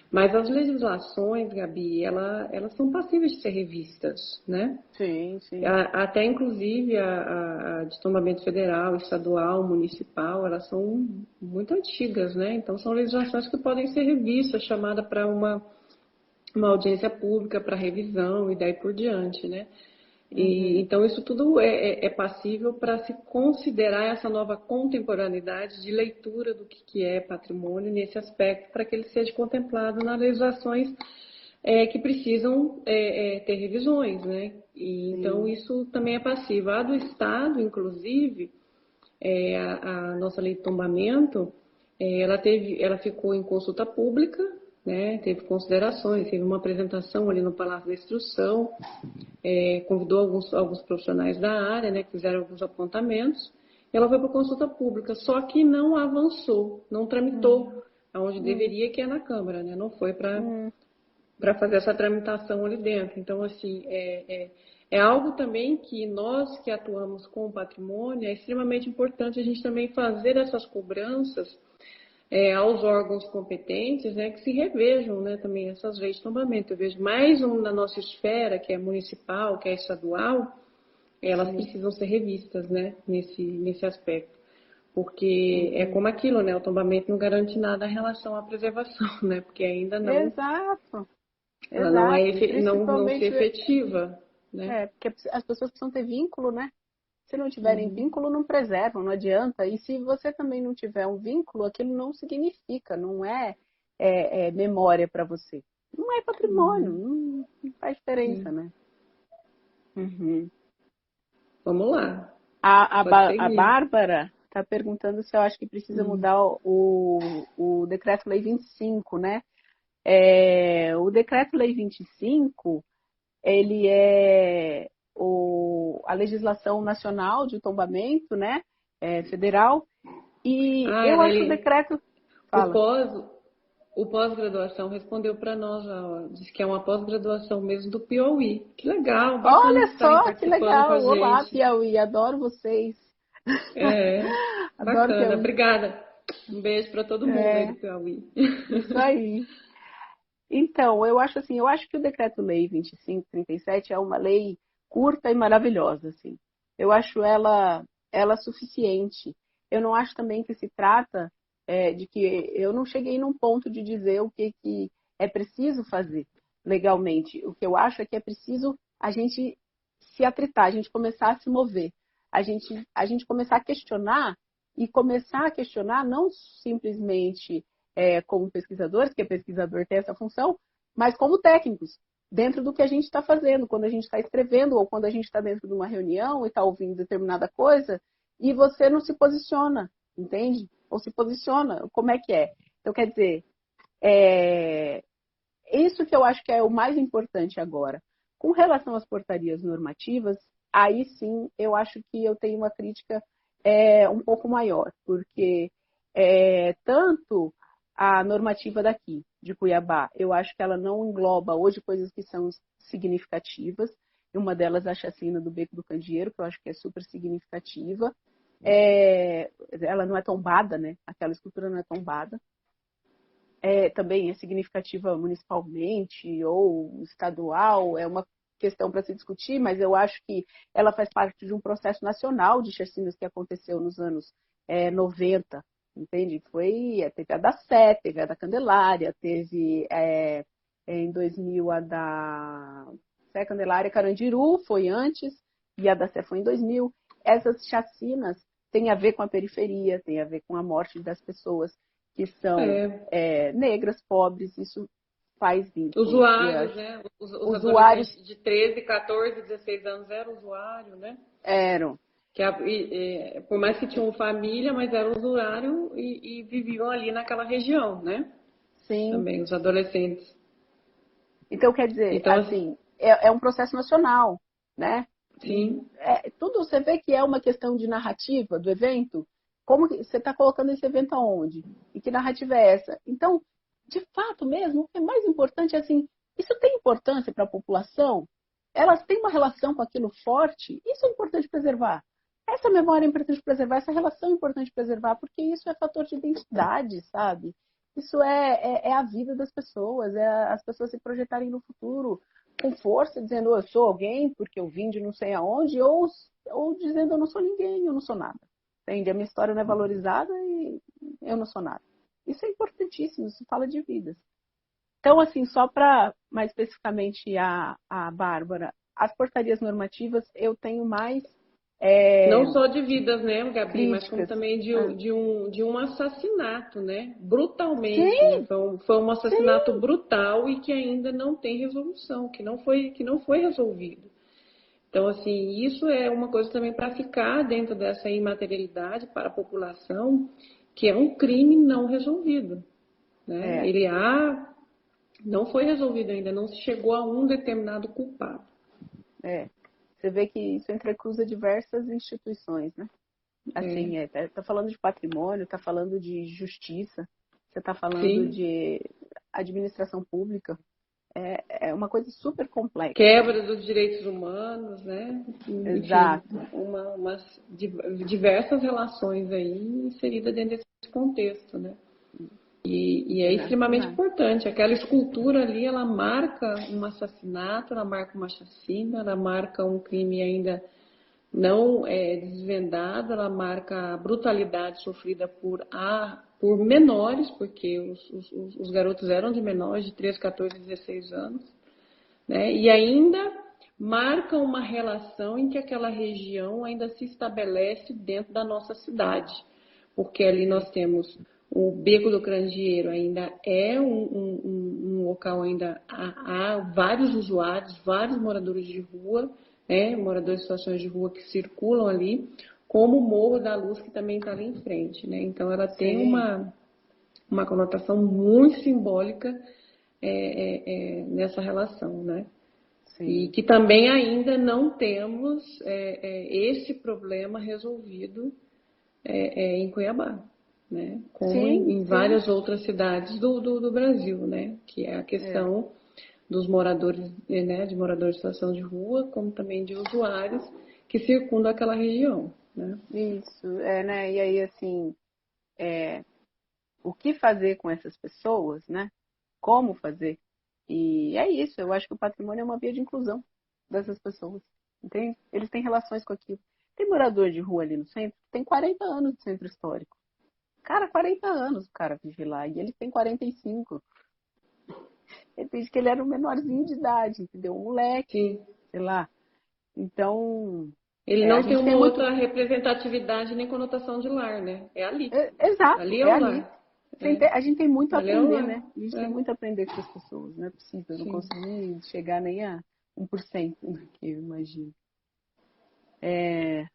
Mas as legislações, Gabi, elas são passíveis de ser revistas, né? sim, sim. Até inclusive a de tombamento federal, estadual, municipal, elas são muito antigas, né? Então são legislações que podem ser revistas, chamada para uma audiência pública para revisão e daí por diante, né? E, Uhum. então isso tudo é passível para se considerar essa nova contemporaneidade de leitura do que é patrimônio nesse aspecto, para que ele seja contemplado nas legislações que precisam ter revisões, né? E, então, Sim, isso também é passivo. A do Estado, inclusive, a nossa lei de tombamento, ela ficou em consulta pública, né? Teve considerações, teve uma apresentação ali no Palácio da Instrução, convidou alguns profissionais da área, né? Que fizeram alguns apontamentos. E ela foi para consulta pública, só que não avançou, não tramitou Hum, aonde hum, deveria, que é na Câmara, né? Não foi hum. para fazer essa tramitação ali dentro. Então, assim, é algo também que nós que atuamos com o patrimônio, é extremamente importante a gente também fazer essas cobranças aos órgãos competentes, né, que se revejam, né, também essas leis de tombamento. Eu vejo mais na nossa esfera, que é municipal, que é estadual, elas Sim. precisam ser revistas, né, nesse aspecto. Porque é Uhum. como aquilo, né, o tombamento não garante nada em relação à preservação, né, porque ainda não Exato, ela não exato. E não se principalmente, efetiva, né? porque as pessoas precisam ter vínculo, né? Se não tiverem Uhum, vínculo, não preservam, não adianta. E se você também não tiver um vínculo, aquilo não significa, não é memória para você. Não é patrimônio, uhum, não faz diferença, sim. né? Uhum. Vamos lá, pode A seguir. Bárbara está perguntando se eu acho que precisa Hum. mudar o Decreto-Lei 25, né? O Decreto-Lei 25, ele é a legislação nacional de tombamento, né? Federal. E Ah, eu ela, acho que o ele, decreto. o Fala. pós, o pós-graduação respondeu para nós, ó, disse que é uma pós-graduação mesmo do Piauí. Que legal, bacana Olha de estarem só que participando com a legal! Olá, gente. Piauí, adoro vocês. É, Adoro bacana, Piauí. obrigada. Um beijo para todo mundo aí do É, Piauí. isso aí. Então, eu acho assim, eu acho que o Decreto-Lei 2537 é uma lei curta e maravilhosa, assim. Eu acho ela suficiente. Eu não acho também que se trata de que eu não cheguei num ponto de dizer o que é preciso fazer legalmente. O que eu acho é que é preciso a gente se atritar, a gente começar a se mover, a gente começar a questionar e começar a questionar não simplesmente como pesquisadores, que pesquisador tem essa função, mas como técnicos, dentro do que a gente está fazendo, quando a gente está escrevendo ou quando a gente está dentro de uma reunião e está ouvindo determinada coisa e você não se posiciona, entende? Ou se posiciona, como é que é? Então, quer dizer, é isso que eu acho que é o mais importante agora. Com relação às portarias normativas, aí sim eu acho que eu tenho uma crítica um pouco maior, porque tanto a normativa daqui, de Cuiabá, eu acho que ela não engloba hoje coisas que são significativas. Uma delas é a chacina do Beco do Candeeiro, que eu acho que é super significativa. Ela não é tombada, né? Aquela escultura não é tombada. Também é significativa municipalmente ou estadual, é uma questão para se discutir, mas eu acho que ela faz parte de um processo nacional de chacinas que aconteceu nos anos 90, entende? Teve a da Sé, teve a da Candelária, teve em 2000 a da Sé Candelária Carandiru, foi antes, e a da Sé foi em 2000. Essas chacinas têm a ver com a periferia, têm a ver com a morte das pessoas que são É, negras, pobres, isso faz vínculo. E usuários, acho, né? Os usuários adolescentes de 13, 14, 16 anos eram usuário, né? eram, Por mais que tinham família, mas eram usuário e viviam ali naquela região, né? sim. Também, os adolescentes. Então, quer dizer, Então, assim, é um processo nacional, né? Sim. Tudo você vê que é uma questão de narrativa do evento. Como que você está colocando esse evento aonde? E que narrativa é essa? Então, de fato mesmo, o que é mais importante é assim, isso tem importância para a população? Elas têm uma relação com aquilo forte? Isso é importante preservar. Essa memória é importante preservar, essa relação é importante preservar, porque isso é fator de identidade, sabe? Isso é a vida das pessoas, as pessoas se projetarem no futuro com força, dizendo eu sou alguém porque eu vim de não sei aonde, ou dizendo eu não sou ninguém, eu não sou nada. Entende? A minha história não é valorizada e eu não sou nada. Isso é importantíssimo, isso fala de vidas. Então, assim, só para mais especificamente a Bárbara, as portarias normativas eu tenho mais Não só de vidas, né, Gabi, mas como críticas. também de um assassinato, né? Brutalmente, né? Sim, Foi um assassinato sim, brutal e que ainda não tem resolução, que não foi resolvido. Então, assim, isso é uma coisa também para ficar dentro dessa imaterialidade para a população, que é um crime não resolvido, né? é, Não foi resolvido ainda, não se chegou a um determinado culpado. é. Você vê que isso entrecruza diversas instituições, né? É, Assim, tá falando de patrimônio, tá falando de justiça, você tá falando sim. de administração pública. É uma coisa super complexa. Quebra dos direitos humanos, né? Enfim, Exato. diversas relações aí inseridas dentro desse contexto, né? E é extremamente Exatamente. importante. Aquela escultura ali, ela marca um assassinato, ela marca uma chacina, ela marca um crime ainda não desvendado, ela marca a brutalidade sofrida por menores, porque os garotos eram de menores, de 13, 14, 16 anos, né? E ainda marca uma relação em que aquela região ainda se estabelece dentro da nossa cidade, porque ali nós temos o Beco do Candeeiro, ainda é um local, ainda há vários usuários, vários moradores de rua, né? Moradores de situações de rua que circulam ali, como o Morro da Luz, que também está ali em frente, né? Então ela tem Sim, uma conotação muito simbólica nessa relação, né? E sim. que também ainda não temos esse problema resolvido em Cuiabá, né? Como Sim, em sim. várias outras cidades do Brasil, né? Que é a É, questão dos moradores, né? De moradores em situação de rua, como também de usuários que circundam aquela região, né? isso. Né? E aí, assim, o que fazer com essas pessoas, né? Como fazer? E é isso. Eu acho que o patrimônio é uma via de inclusão dessas pessoas. Entende? Eles têm relações com aquilo. Tem morador de rua ali no centro que tem 40 anos de centro histórico. Cara, 40 anos o cara vive lá. E ele tem 45. Ele diz que ele era um menorzinho de idade, entendeu? Um moleque, Sim. sei lá. Então, Ele a não tem gente tem uma muito. outra representatividade nem conotação de lar, né? É ali. Exato, Ali é é o ali. lar. É. A gente tem muito a Ali é o aprender, lar. né? A gente tem É. muito a aprender com essas pessoas. Não é possível, eu não Sim. consegui chegar nem a 1% do que eu imagino. É,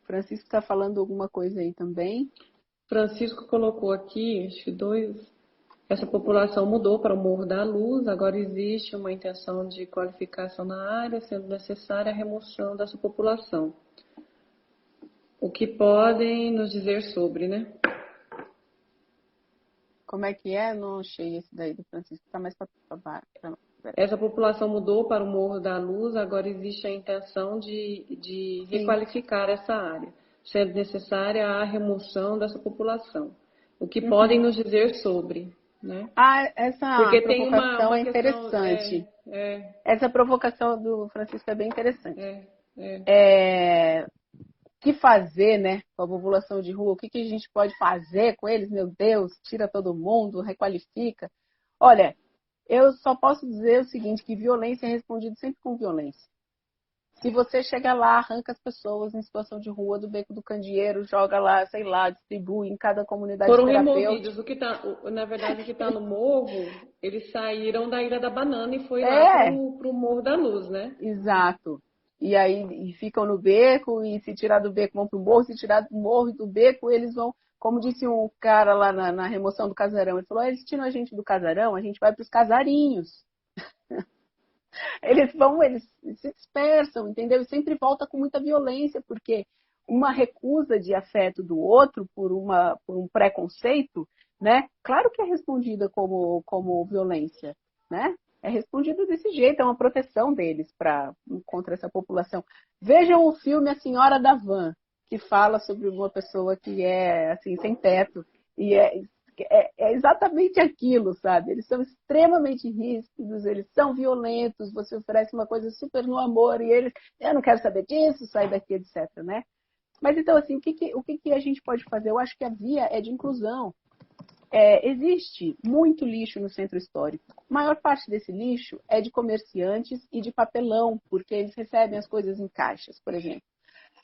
Francisco está falando alguma coisa aí também. Francisco colocou aqui, acho que essa população mudou para o Morro da Luz, agora existe uma intenção de qualificação na área, sendo necessária a remoção dessa população. O que podem nos dizer sobre, né? Como é que é? Não achei esse daí do Francisco. Tá mais para Essa população mudou para o Morro da Luz, agora existe a intenção de sim. requalificar essa área, sendo necessária a remoção dessa população. O que podem Uhum. nos dizer sobre, né? Ah, essa Porque tem provocação uma é questão, interessante. Essa provocação do Francisco é bem interessante. é, é, O que fazer, né, com a população de rua? O que a gente pode fazer com eles? Meu Deus, tira todo mundo, requalifica. Olha, eu só posso dizer o seguinte, que violência é respondido sempre com violência. Se você chega lá, arranca as pessoas em situação de rua do Beco do Candeeiro, joga lá, sei lá, distribui em cada comunidade foram removidos. terapêutica. Na verdade, o que está no morro, eles saíram da Ilha da Banana e foi lá É, pro Morro da Luz, né? exato. E aí ficam no beco, e se tirar do beco vão pro morro, se tirar do morro e do beco, eles vão, como disse um cara lá na remoção do casarão, ele falou, eles tiram a gente do casarão, a gente vai para os casarinhos. Eles se dispersam, entendeu? E sempre volta com muita violência, porque uma recusa de afeto do outro por um preconceito, né? Claro que é respondida como violência, né? É respondida desse jeito, é uma proteção deles contra essa população. Vejam o filme A Senhora da Van, que fala sobre uma pessoa que é assim sem teto e é exatamente aquilo, sabe? Eles são extremamente ríspidos, eles são violentos, você oferece uma coisa super no amor e eles, eu não quero saber disso, sai daqui, etc, né? Mas então, assim, o que a gente pode fazer? Eu acho que a via é de inclusão. Existe muito lixo no centro histórico. A maior parte desse lixo é de comerciantes e de papelão, porque eles recebem as coisas em caixas, por exemplo.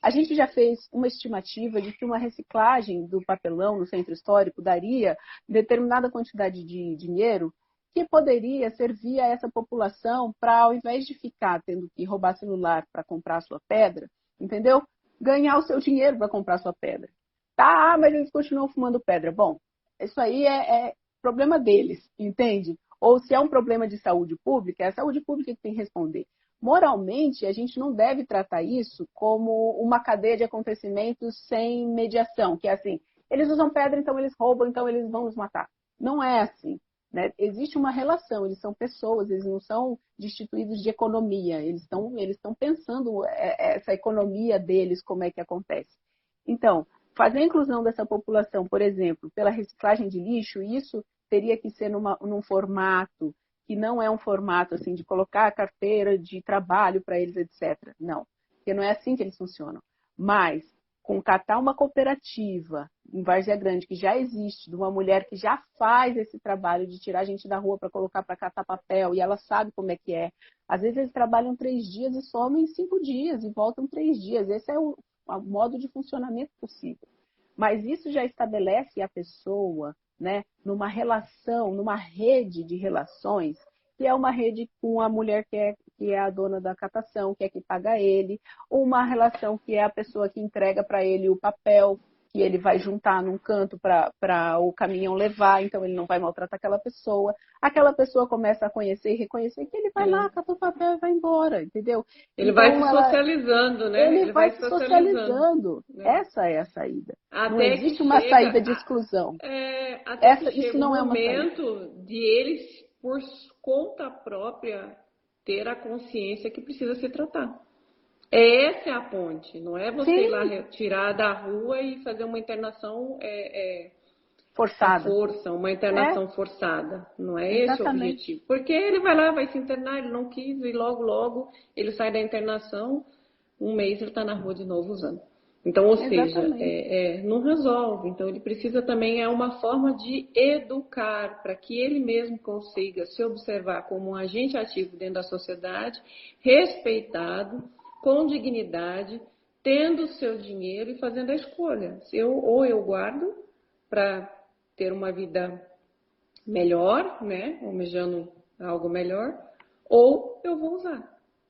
A gente já fez uma estimativa de que uma reciclagem do papelão no centro histórico daria determinada quantidade de dinheiro que poderia servir a essa população para, ao invés de ficar tendo que roubar celular para comprar a sua pedra, entendeu? Ganhar o seu dinheiro para comprar a sua pedra. Tá, mas eles continuam fumando pedra. Bom, isso aí é problema deles, entende? Ou se é um problema de saúde pública, é a saúde pública que tem que responder. Moralmente, a gente não deve tratar isso como uma cadeia de acontecimentos sem mediação, que é assim, eles usam pedra, então eles roubam, então eles vão nos matar. Não é assim. Né? Existe uma relação, eles são pessoas, eles não são destituídos de economia, eles estão pensando essa economia deles, como é que acontece. Então, fazer a inclusão dessa população, por exemplo, pela reciclagem de lixo, isso teria que ser num formato que não é um formato assim de colocar a carteira de trabalho para eles, etc. Não, porque não é assim que eles funcionam. Mas concatar uma cooperativa em Várzea Grande que já existe, de uma mulher que já faz esse trabalho de tirar a gente da rua para colocar para catar papel, e ela sabe como é que é. Às vezes eles trabalham 3 dias e somem 5 dias e voltam 3 dias. Esse é o modo de funcionamento possível. Mas isso já estabelece a pessoa, né, numa relação, numa rede de relações, que é uma rede com a mulher que é a dona da catação, que é que paga ele, ou uma relação que é a pessoa que entrega para ele o papel, que ele vai juntar num canto para o caminhão levar, então ele não vai maltratar aquela pessoa. Aquela pessoa começa a conhecer e reconhecer que ele vai lá, cata o papel e vai embora, entendeu? Ele vai Então, se socializando, né? ele Ele vai vai se se socializando. socializando. Né? Essa é a saída. Não Até que existe uma saída de exclusão. até que Isso chega o não é uma saída. momento de eles, por conta própria, ter a consciência que precisa se tratar. Essa é a ponte, não é você ir lá Sim, tirar da rua e fazer uma internação à forçada. força, uma É, internação forçada. Não é esse o exatamente. objetivo. Porque ele vai lá, vai se internar, ele não quis, e logo ele sai da internação, um mês ele está na rua de novo usando. Então, ou seja, Exatamente. não resolve. Então, ele precisa também, é uma forma de educar, para que ele mesmo consiga se observar como um agente ativo dentro da sociedade, respeitado, com dignidade, tendo o seu dinheiro e fazendo a escolha. Ou eu guardo para ter uma vida melhor, né? Almejando algo melhor, ou eu vou usar,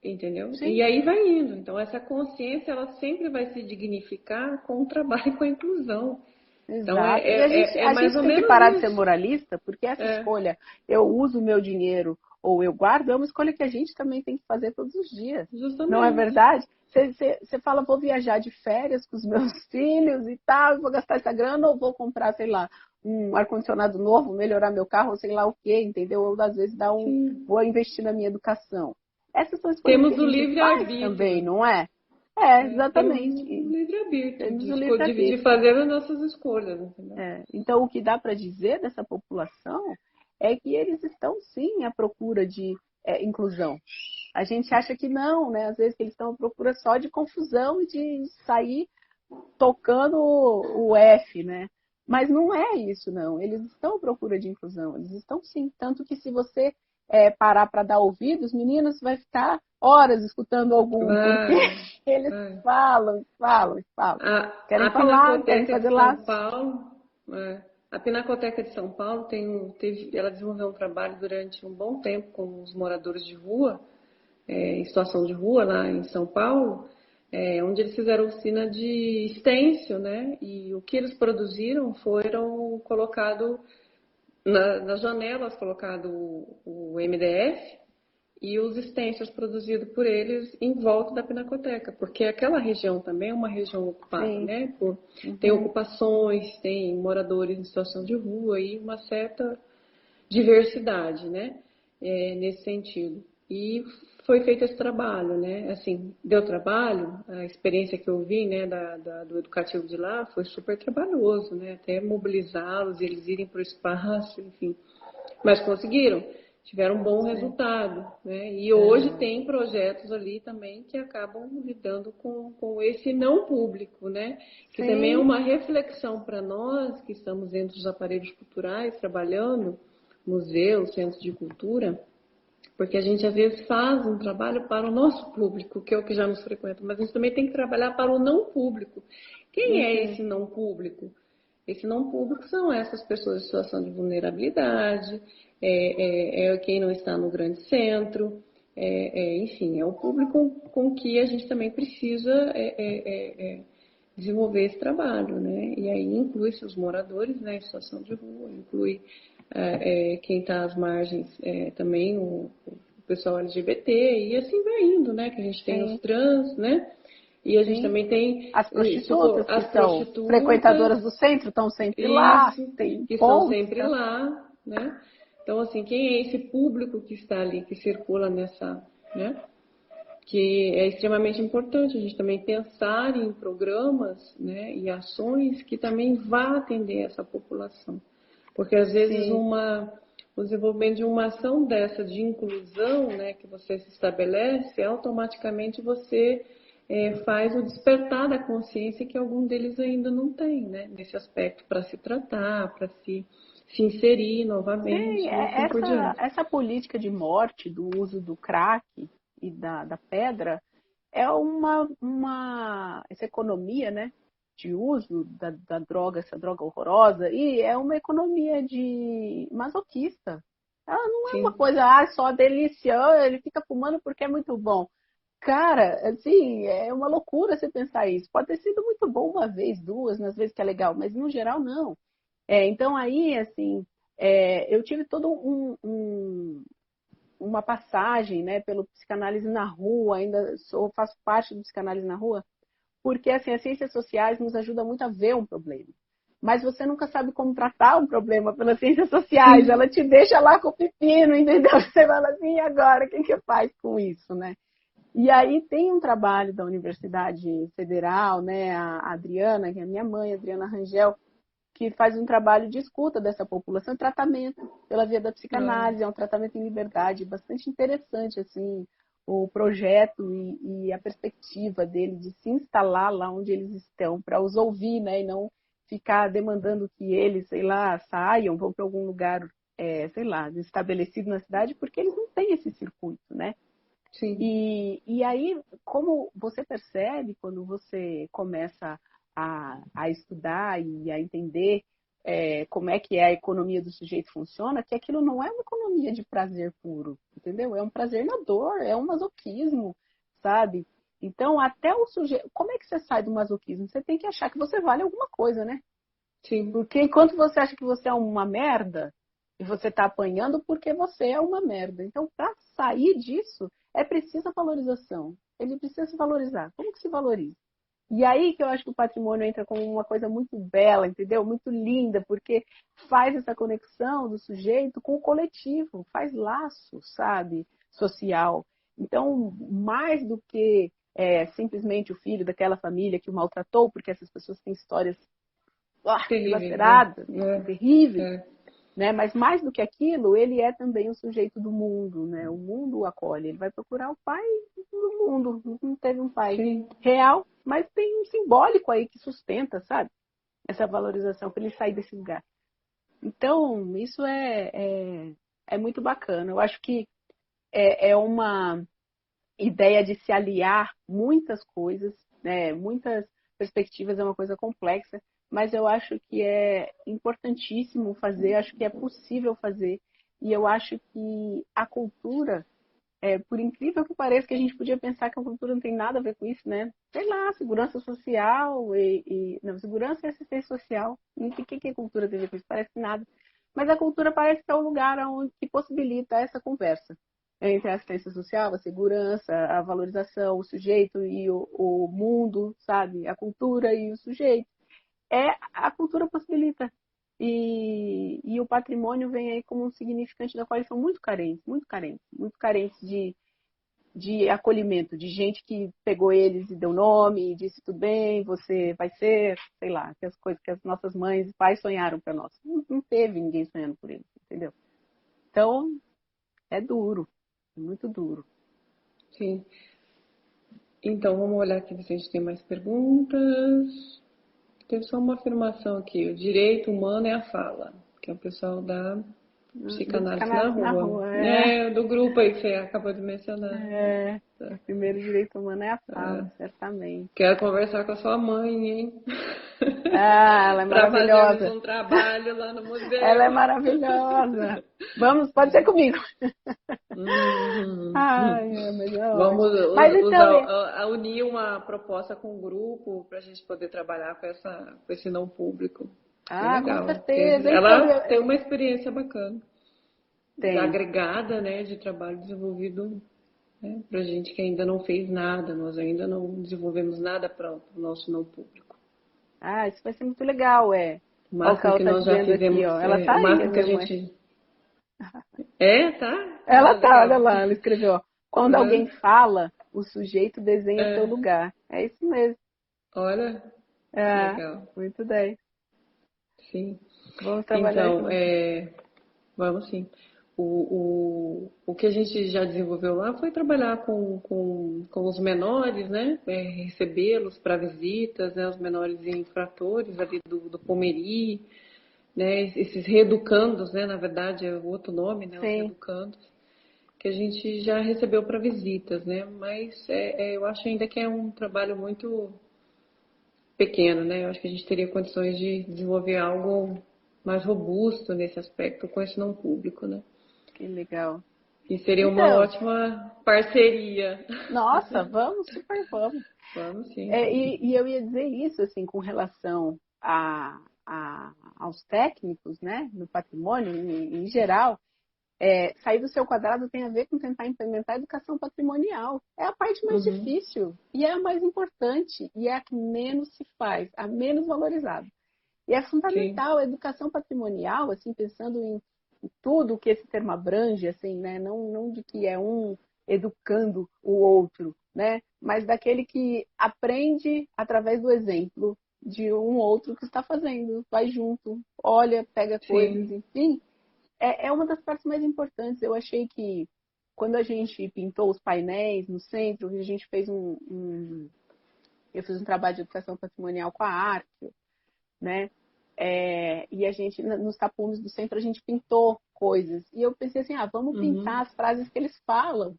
entendeu? Sim, E aí vai indo. Então, essa consciência, ela sempre vai se dignificar com o trabalho e com a inclusão. Então, exato. E a gente, é a mais gente ou tem que menos parar de ser isso. moralista, porque essa É, escolha, eu uso o meu dinheiro ou eu guardo, é uma escolha que a gente também tem que fazer todos os dias. Não é justamente. verdade? Você fala, vou viajar de férias com os meus filhos e tal, vou gastar essa grana ou vou comprar, sei lá, um ar-condicionado novo, melhorar meu carro, ou sei lá o quê, entendeu? Ou às vezes Sim. vou investir na minha educação. Essas são escolhas que Temos a o gente faz também, livre-arbítrio. não é? Temos Exatamente. o livre-arbítrio Temos o de livre-arbítrio. fazer as nossas escolhas, entendeu? Então, o que dá para dizer dessa população é que eles estão sim à procura de inclusão. A gente acha que não, né? Às vezes que eles estão à procura só de confusão e de sair tocando o F, né? Mas não é isso, não. Eles estão à procura de inclusão, eles estão sim. Tanto que se você parar para dar ouvidos, meninos, vai ficar horas escutando algum, porque Vai, eles vai. falam. Querem A falar, querem Pinacoteca fazer de São laço. Paulo, a Pinacoteca de São Paulo ela desenvolveu um trabalho durante um bom tempo com os moradores de rua, em situação de rua lá em São Paulo, onde eles fizeram oficina de estêncil, né? E o que eles produziram foram colocado nas janelas, colocado o MDF e os stencils produzidos por eles em volta da Pinacoteca, porque aquela região também é uma região ocupada, Sim. né? Tem ocupações, tem moradores em situação de rua e uma certa diversidade, né? Nesse sentido. E foi feito esse trabalho, né? Assim, deu trabalho, a experiência que eu vi, né, do educativo de lá foi super trabalhoso, né? Até mobilizá-los, eles irem para o espaço, enfim. Mas conseguiram, tiveram um bom resultado, né? E hoje tem projetos ali também que acabam lidando com esse não público, né? Que também é uma reflexão para nós que estamos dentro dos aparelhos culturais, trabalhando, museus, centros de cultura, porque a gente às vezes faz um trabalho para o nosso público, que é o que já nos frequenta, mas a gente também tem que trabalhar para o não público. Quem é esse não público? Esse não público são essas pessoas em situação de vulnerabilidade, quem não está no grande centro, enfim, é o público com que a gente também precisa desenvolver esse trabalho, né? E aí inclui-se os moradores, né, em situação de rua, inclui quem está às margens, também o pessoal LGBT, e assim vai indo, né? Que a gente tem os trans, né? E a gente também tem as prostitutas, as que são prostitutas, frequentadoras do centro, estão sempre lá, isso, tem que são pontos. sempre lá, né? Então, assim, quem é esse público que está ali, que circula nessa, né? Que é extremamente importante a gente também pensar em programas, né, e ações que também vá atender essa população. Porque às vezes o desenvolvimento de uma ação dessa de inclusão, né, que você se estabelece, automaticamente você faz o despertar da consciência que algum deles ainda não tem, né, nesse aspecto para se tratar, para se inserir novamente, Sim, e assim por diante. essa política de morte do uso do crack e da pedra é essa economia, né, de uso da droga, essa droga horrorosa, e é uma economia de masoquista. Ela não é uma Sim. coisa, só delícia, ele fica fumando porque é muito bom. Cara, assim, é uma loucura você pensar isso. Pode ter sido muito bom uma vez, duas, nas vezes que é legal, mas no geral não. Então aí, assim, eu tive todo uma passagem, né, pelo psicanálise na rua, faço parte do psicanálise na rua, porque assim, as ciências sociais nos ajudam muito a ver um problema. Mas você nunca sabe como tratar um problema pelas ciências sociais, ela te deixa lá com o pepino, entendeu? Você fala assim, e agora, o que que faz com isso, né? E aí tem um trabalho da Universidade Federal, né, a Adriana, que é a minha mãe, a Adriana Rangel, que faz um trabalho de escuta dessa população, tratamento pela via da psicanálise, é um tratamento em liberdade, bastante interessante, assim, o projeto e a perspectiva dele de se instalar lá onde eles estão, para os ouvir, né, e não ficar demandando que eles, sei lá, saiam, vão para algum lugar, sei lá, estabelecido na cidade, porque eles não têm esse circuito, né? Sim. E aí, como você percebe quando você começa a estudar e a entender como é que a economia do sujeito funciona, que aquilo não é uma economia de prazer puro, entendeu? É um prazer na dor, é um masoquismo, sabe? Então, até o sujeito. Como é que você sai do masoquismo? Você tem que achar que você vale alguma coisa, né? Sim. Porque enquanto você acha que você é uma merda, e você está apanhando porque você é uma merda. Então, para sair disso, é preciso a valorização. Ele precisa se valorizar. Como que se valoriza? E aí que eu acho que o patrimônio entra como uma coisa muito bela, entendeu? Muito linda, porque faz essa conexão do sujeito com o coletivo, faz laço, sabe, social. Então, mais do que simplesmente o filho daquela família que o maltratou, porque essas pessoas têm histórias Terríveis, né? dilaceradas, terríveis, É. né? Mas mais do que aquilo, ele é também o sujeito do mundo, né? O mundo o acolhe. Ele vai procurar o pai do mundo. Não teve um pai Sim. real, mas tem um simbólico aí que sustenta, sabe? Essa valorização para ele sair desse lugar. Então, isso é muito bacana. Eu acho que é uma ideia de se aliar muitas coisas, né? Muitas perspectivas, é uma coisa complexa, mas eu acho que é importantíssimo fazer, acho que é possível fazer, e eu acho que a cultura, por incrível que pareça, que a gente podia pensar que a cultura não tem nada a ver com isso, né? Sei lá, segurança social não, segurança e assistência social. O que a cultura tem a ver com isso? Parece nada. Mas a cultura parece que é o lugar onde, que possibilita essa conversa. entre a assistência social, a segurança, a valorização, o sujeito e o mundo, sabe? A cultura e o sujeito. A cultura possibilita. E o patrimônio vem aí como um significante da qual eles são muito carentes, muito carentes de acolhimento, de gente que pegou eles e deu nome e disse tudo bem, você vai ser, sei lá, que as coisas que as nossas mães e pais sonharam para nós. Não teve ninguém sonhando por eles, entendeu? Então, é duro, é muito duro. Sim. Então, vamos olhar aqui se a gente tem mais perguntas. Teve só uma afirmação aqui. O direito humano é a fala, que é o pessoal da Do psicanálise na psicanálise na rua. rua, Do grupo aí que você acabou de mencionar. o primeiro direito humano é a fala, certamente. Quero conversar com a sua mãe, hein? Ah, ela é Para fazermos maravilhosa. um trabalho lá no Ela é museu. maravilhosa. Vamos, pode ser comigo. Ai, mas é Vamos ótimo. Mas então, unir uma proposta com o grupo para a gente poder trabalhar com esse não público. Bem com legal. certeza. Então, Ela tem uma experiência bacana. tem. Agregada, né, de trabalho desenvolvido, né, para gente que ainda não fez nada, nós ainda não desenvolvemos nada para o nosso não público. Isso vai ser muito legal, O Olha o que máximo ela que tá nós já dizendo aqui, fizemos, ó. Ela tá o aí, a máximo que a minha mãe. gente... Tá? Ela tá, olha Legal. lá, ela escreveu, ó. Quando alguém fala, o sujeito desenha seu É, lugar. É isso mesmo. olha, que É, legal. muito bem. Sim. Vamos trabalhar Então, juntos. vamos sim. O que a gente já desenvolveu lá foi trabalhar com os menores, né? Recebê-los para visitas, né? Os menores infratores ali do Pomeri, né? Esses reeducandos, né? Na verdade é o outro nome, né? Os Sim. reeducandos, que a gente já recebeu para visitas, né? Mas eu acho ainda que é um trabalho muito pequeno, né? Eu acho que a gente teria condições de desenvolver algo mais robusto nesse aspecto com esse não público, né? Que legal. E seria uma Então, ótima parceria. nossa, vamos, super vamos. Vamos sim. E eu ia dizer isso, assim, com relação aos técnicos, né, no patrimônio em geral, sair do seu quadrado tem a ver com tentar implementar a educação patrimonial. É a parte mais difícil e é a mais importante e é a que menos se faz, a menos valorizada. E é Sim. fundamental a educação patrimonial, assim, pensando em tudo que esse termo abrange, assim, né? Não de que é um educando o outro, né? Mas daquele que aprende através do exemplo de um outro que está fazendo, vai junto, olha, pega coisas, Sim. enfim. É uma das partes mais importantes. Eu achei que quando a gente pintou os painéis no centro, a gente fez eu fiz um trabalho de educação patrimonial com a arte, né? E a gente, nos tapumes do centro, a gente pintou coisas. E eu pensei assim, vamos pintar as frases que eles falam,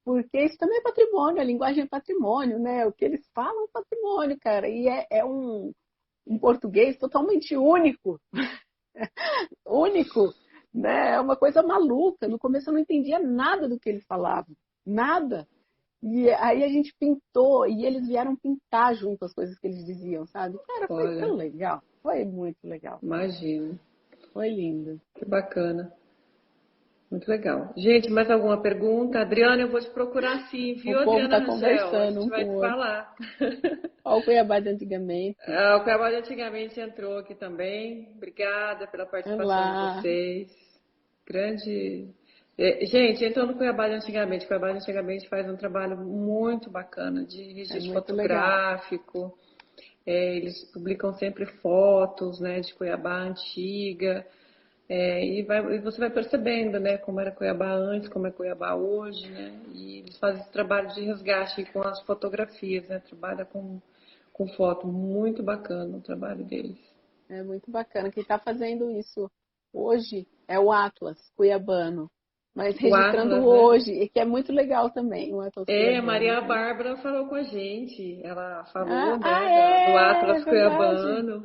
porque isso também é patrimônio, a linguagem é patrimônio, né? O que eles falam é patrimônio, cara. E é um português totalmente único, único, né? É uma coisa maluca. No começo eu não entendia nada do que eles falavam, nada. E aí a gente pintou, e eles vieram pintar junto as coisas que eles diziam, sabe? Cara, foi tão Olha, legal. Foi muito legal. imagino. Foi lindo. Que bacana. Muito legal. Gente, mais alguma pergunta? Adriana, eu vou te procurar sim, O viu, povo Adriana está Rangel? A conversando gente um com vai o te outro. falar. Olha o Cuiabá de antigamente. O Cuiabá de antigamente entrou aqui também. Obrigada pela Olha participação de lá. vocês. Grande. Gente, entrou no Cuiabá de antigamente. O Cuiabá de antigamente faz um trabalho muito bacana de É registro muito legal. fotográfico. Eles publicam sempre fotos, né, de Cuiabá antiga. E você vai percebendo, né, como era Cuiabá antes, como é Cuiabá hoje, né? E eles fazem esse trabalho de resgate com as fotografias, né? Trabalha com foto, muito bacana o trabalho deles. É muito bacana. Quem está fazendo isso hoje é o Atlas Cuiabano. Mas O registrando Atlas, né? hoje, e que é muito legal também, o Atlas Cuiabano. Maria Bárbara falou com a gente. Ela falou, Ah, né, do é Atlas verdade. Cuiabano.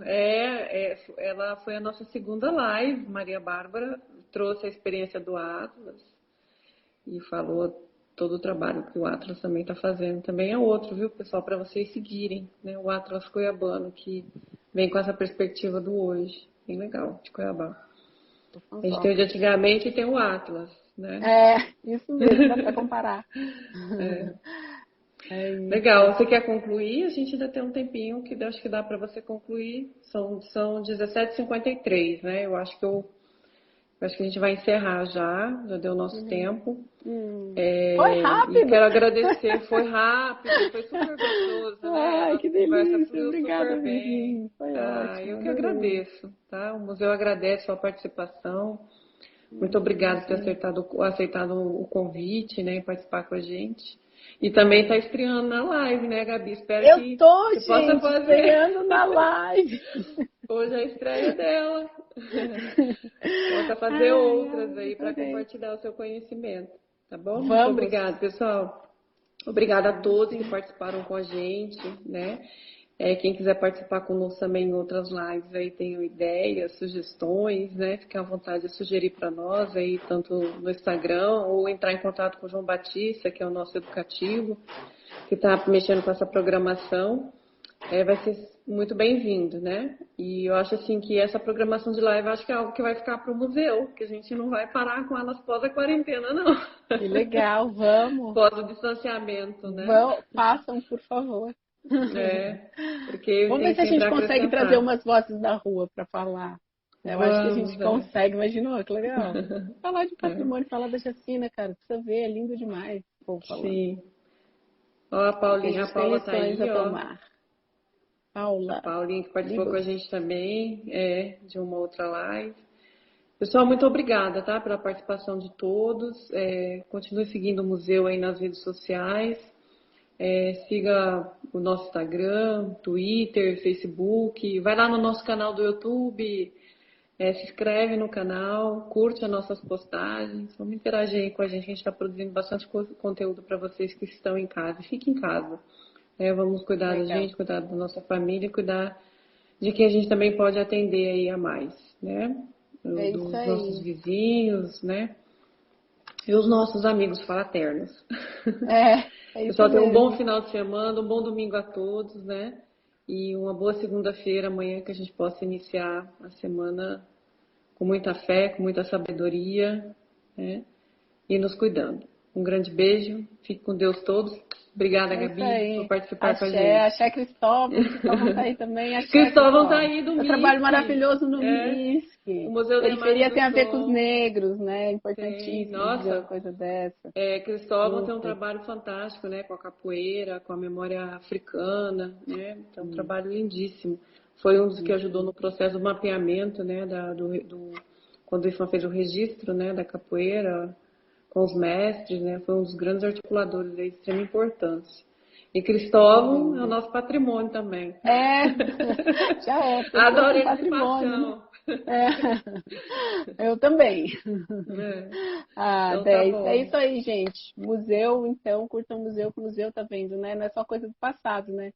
Ela foi a nossa segunda live. Maria Bárbara trouxe a experiência do Atlas e falou todo o trabalho que o Atlas também está fazendo. Também é outro, viu, pessoal, para vocês seguirem, né? O Atlas Cuiabano, que vem com essa perspectiva do hoje. Bem legal, de Cuiabá. Tô A gente tem o fãzoca. de antigamente e tem o Atlas. né? Isso mesmo, dá para comparar. É. É isso. Legal. Você quer concluir? A gente ainda tem um tempinho que acho que dá para você concluir. São 17h53, né? Eu acho que a gente vai encerrar já deu o nosso tempo. Foi E rápido! quero agradecer, foi rápido, foi super gostoso, né? Ai, A que conversa delícia! fluiu Obrigada, super bem. Virginia. Foi Eu ótimo, que adorei. agradeço, tá? O museu agradece a sua participação. Muito obrigada por ter aceitado o convite, né? E participar com a gente. E também está estreando na live, né, Gabi? Espero Eu que tô, você possa gente, fazer. estreando na live. Hoje é a estreia dela. Possa fazer Ai, outras aí para adorei. compartilhar o seu conhecimento, tá bom? Muito Vamos. obrigada, pessoal. Obrigada a todos Sim. que participaram com a gente, né? Quem quiser participar conosco também em outras lives aí, tenham ideias, sugestões, né? Fique à vontade de sugerir para nós aí, tanto no Instagram ou entrar em contato com o João Batista, que é o nosso educativo, que está mexendo com essa programação. Vai ser muito bem-vindo, né? E eu acho assim que essa programação de live acho que é algo que vai ficar para o museu, que a gente não vai parar com elas pós a quarentena, não. Que legal, vamos. Pós o distanciamento, né? Façam, por favor. Porque Vamos ver tem se a sempre gente a consegue trazer acrescentar. umas vozes da rua para falar. Eu acho que a gente Vamos, consegue, imaginou? Que legal. Falar de É. patrimônio, falar da Jacina, cara, precisa ver, é lindo demais. Vou falando. Sim. Ó, a Porque a Paulinha, a gente tem Paula tá lições a aí, ó. tomar. A Paula, Paulinha que participou com Libos. a gente também, de uma outra live. Pessoal, muito obrigada, tá, pela participação de todos. Continue seguindo o museu aí nas redes sociais. Siga o nosso Instagram, Twitter, Facebook. Vai lá no nosso canal do YouTube. Se inscreve no canal, curte as nossas postagens. Vamos interagir aí com a gente. A gente está produzindo bastante conteúdo para vocês que estão em casa. Fique em casa. Vamos cuidar da Legal. gente, cuidar da nossa família, cuidar de quem a gente também pode atender aí a mais, né? É isso Dos nossos aí. vizinhos, né? E os nossos amigos fraternos. É isso Pessoal, tenham um bom mesmo. final de semana, um bom domingo a todos, né? E uma boa segunda-feira, amanhã, que a gente possa iniciar a semana com muita fé, com muita sabedoria, né? E nos cuidando. Um grande beijo, fique com Deus todos. Obrigada, É isso Gabi, por aí. participar com a Axé, gente. axé Cristóvão. Cristóvão tá aí também. Axé, Cristóvão tá Cristóvão. aí do Seu trabalho MISC. maravilhoso no O MISC. Museu da Imagem Periferia do tem a ver com os Som. negros, né? Tem, Importantíssimo dizer uma nossa, coisa dessa. Cristóvão tem um Super. trabalho fantástico, né? Com a capoeira, com a memória africana, né? Tem um trabalho lindíssimo. Foi um dos que ajudou no processo do mapeamento, né? Quando o IFAM fez o registro, né? Da capoeira com os mestres, né? Foi um dos grandes articuladores aí, de extrema importância. E Cristóvão é o nosso patrimônio também. Já é. Pessoa Adoro com ele de patrimônio, né? paixão. Eu também. Então tá 10. É bom. isso aí, gente. Museu, então, curtam o museu, que o museu tá vendo, né? Não é só coisa do passado, né?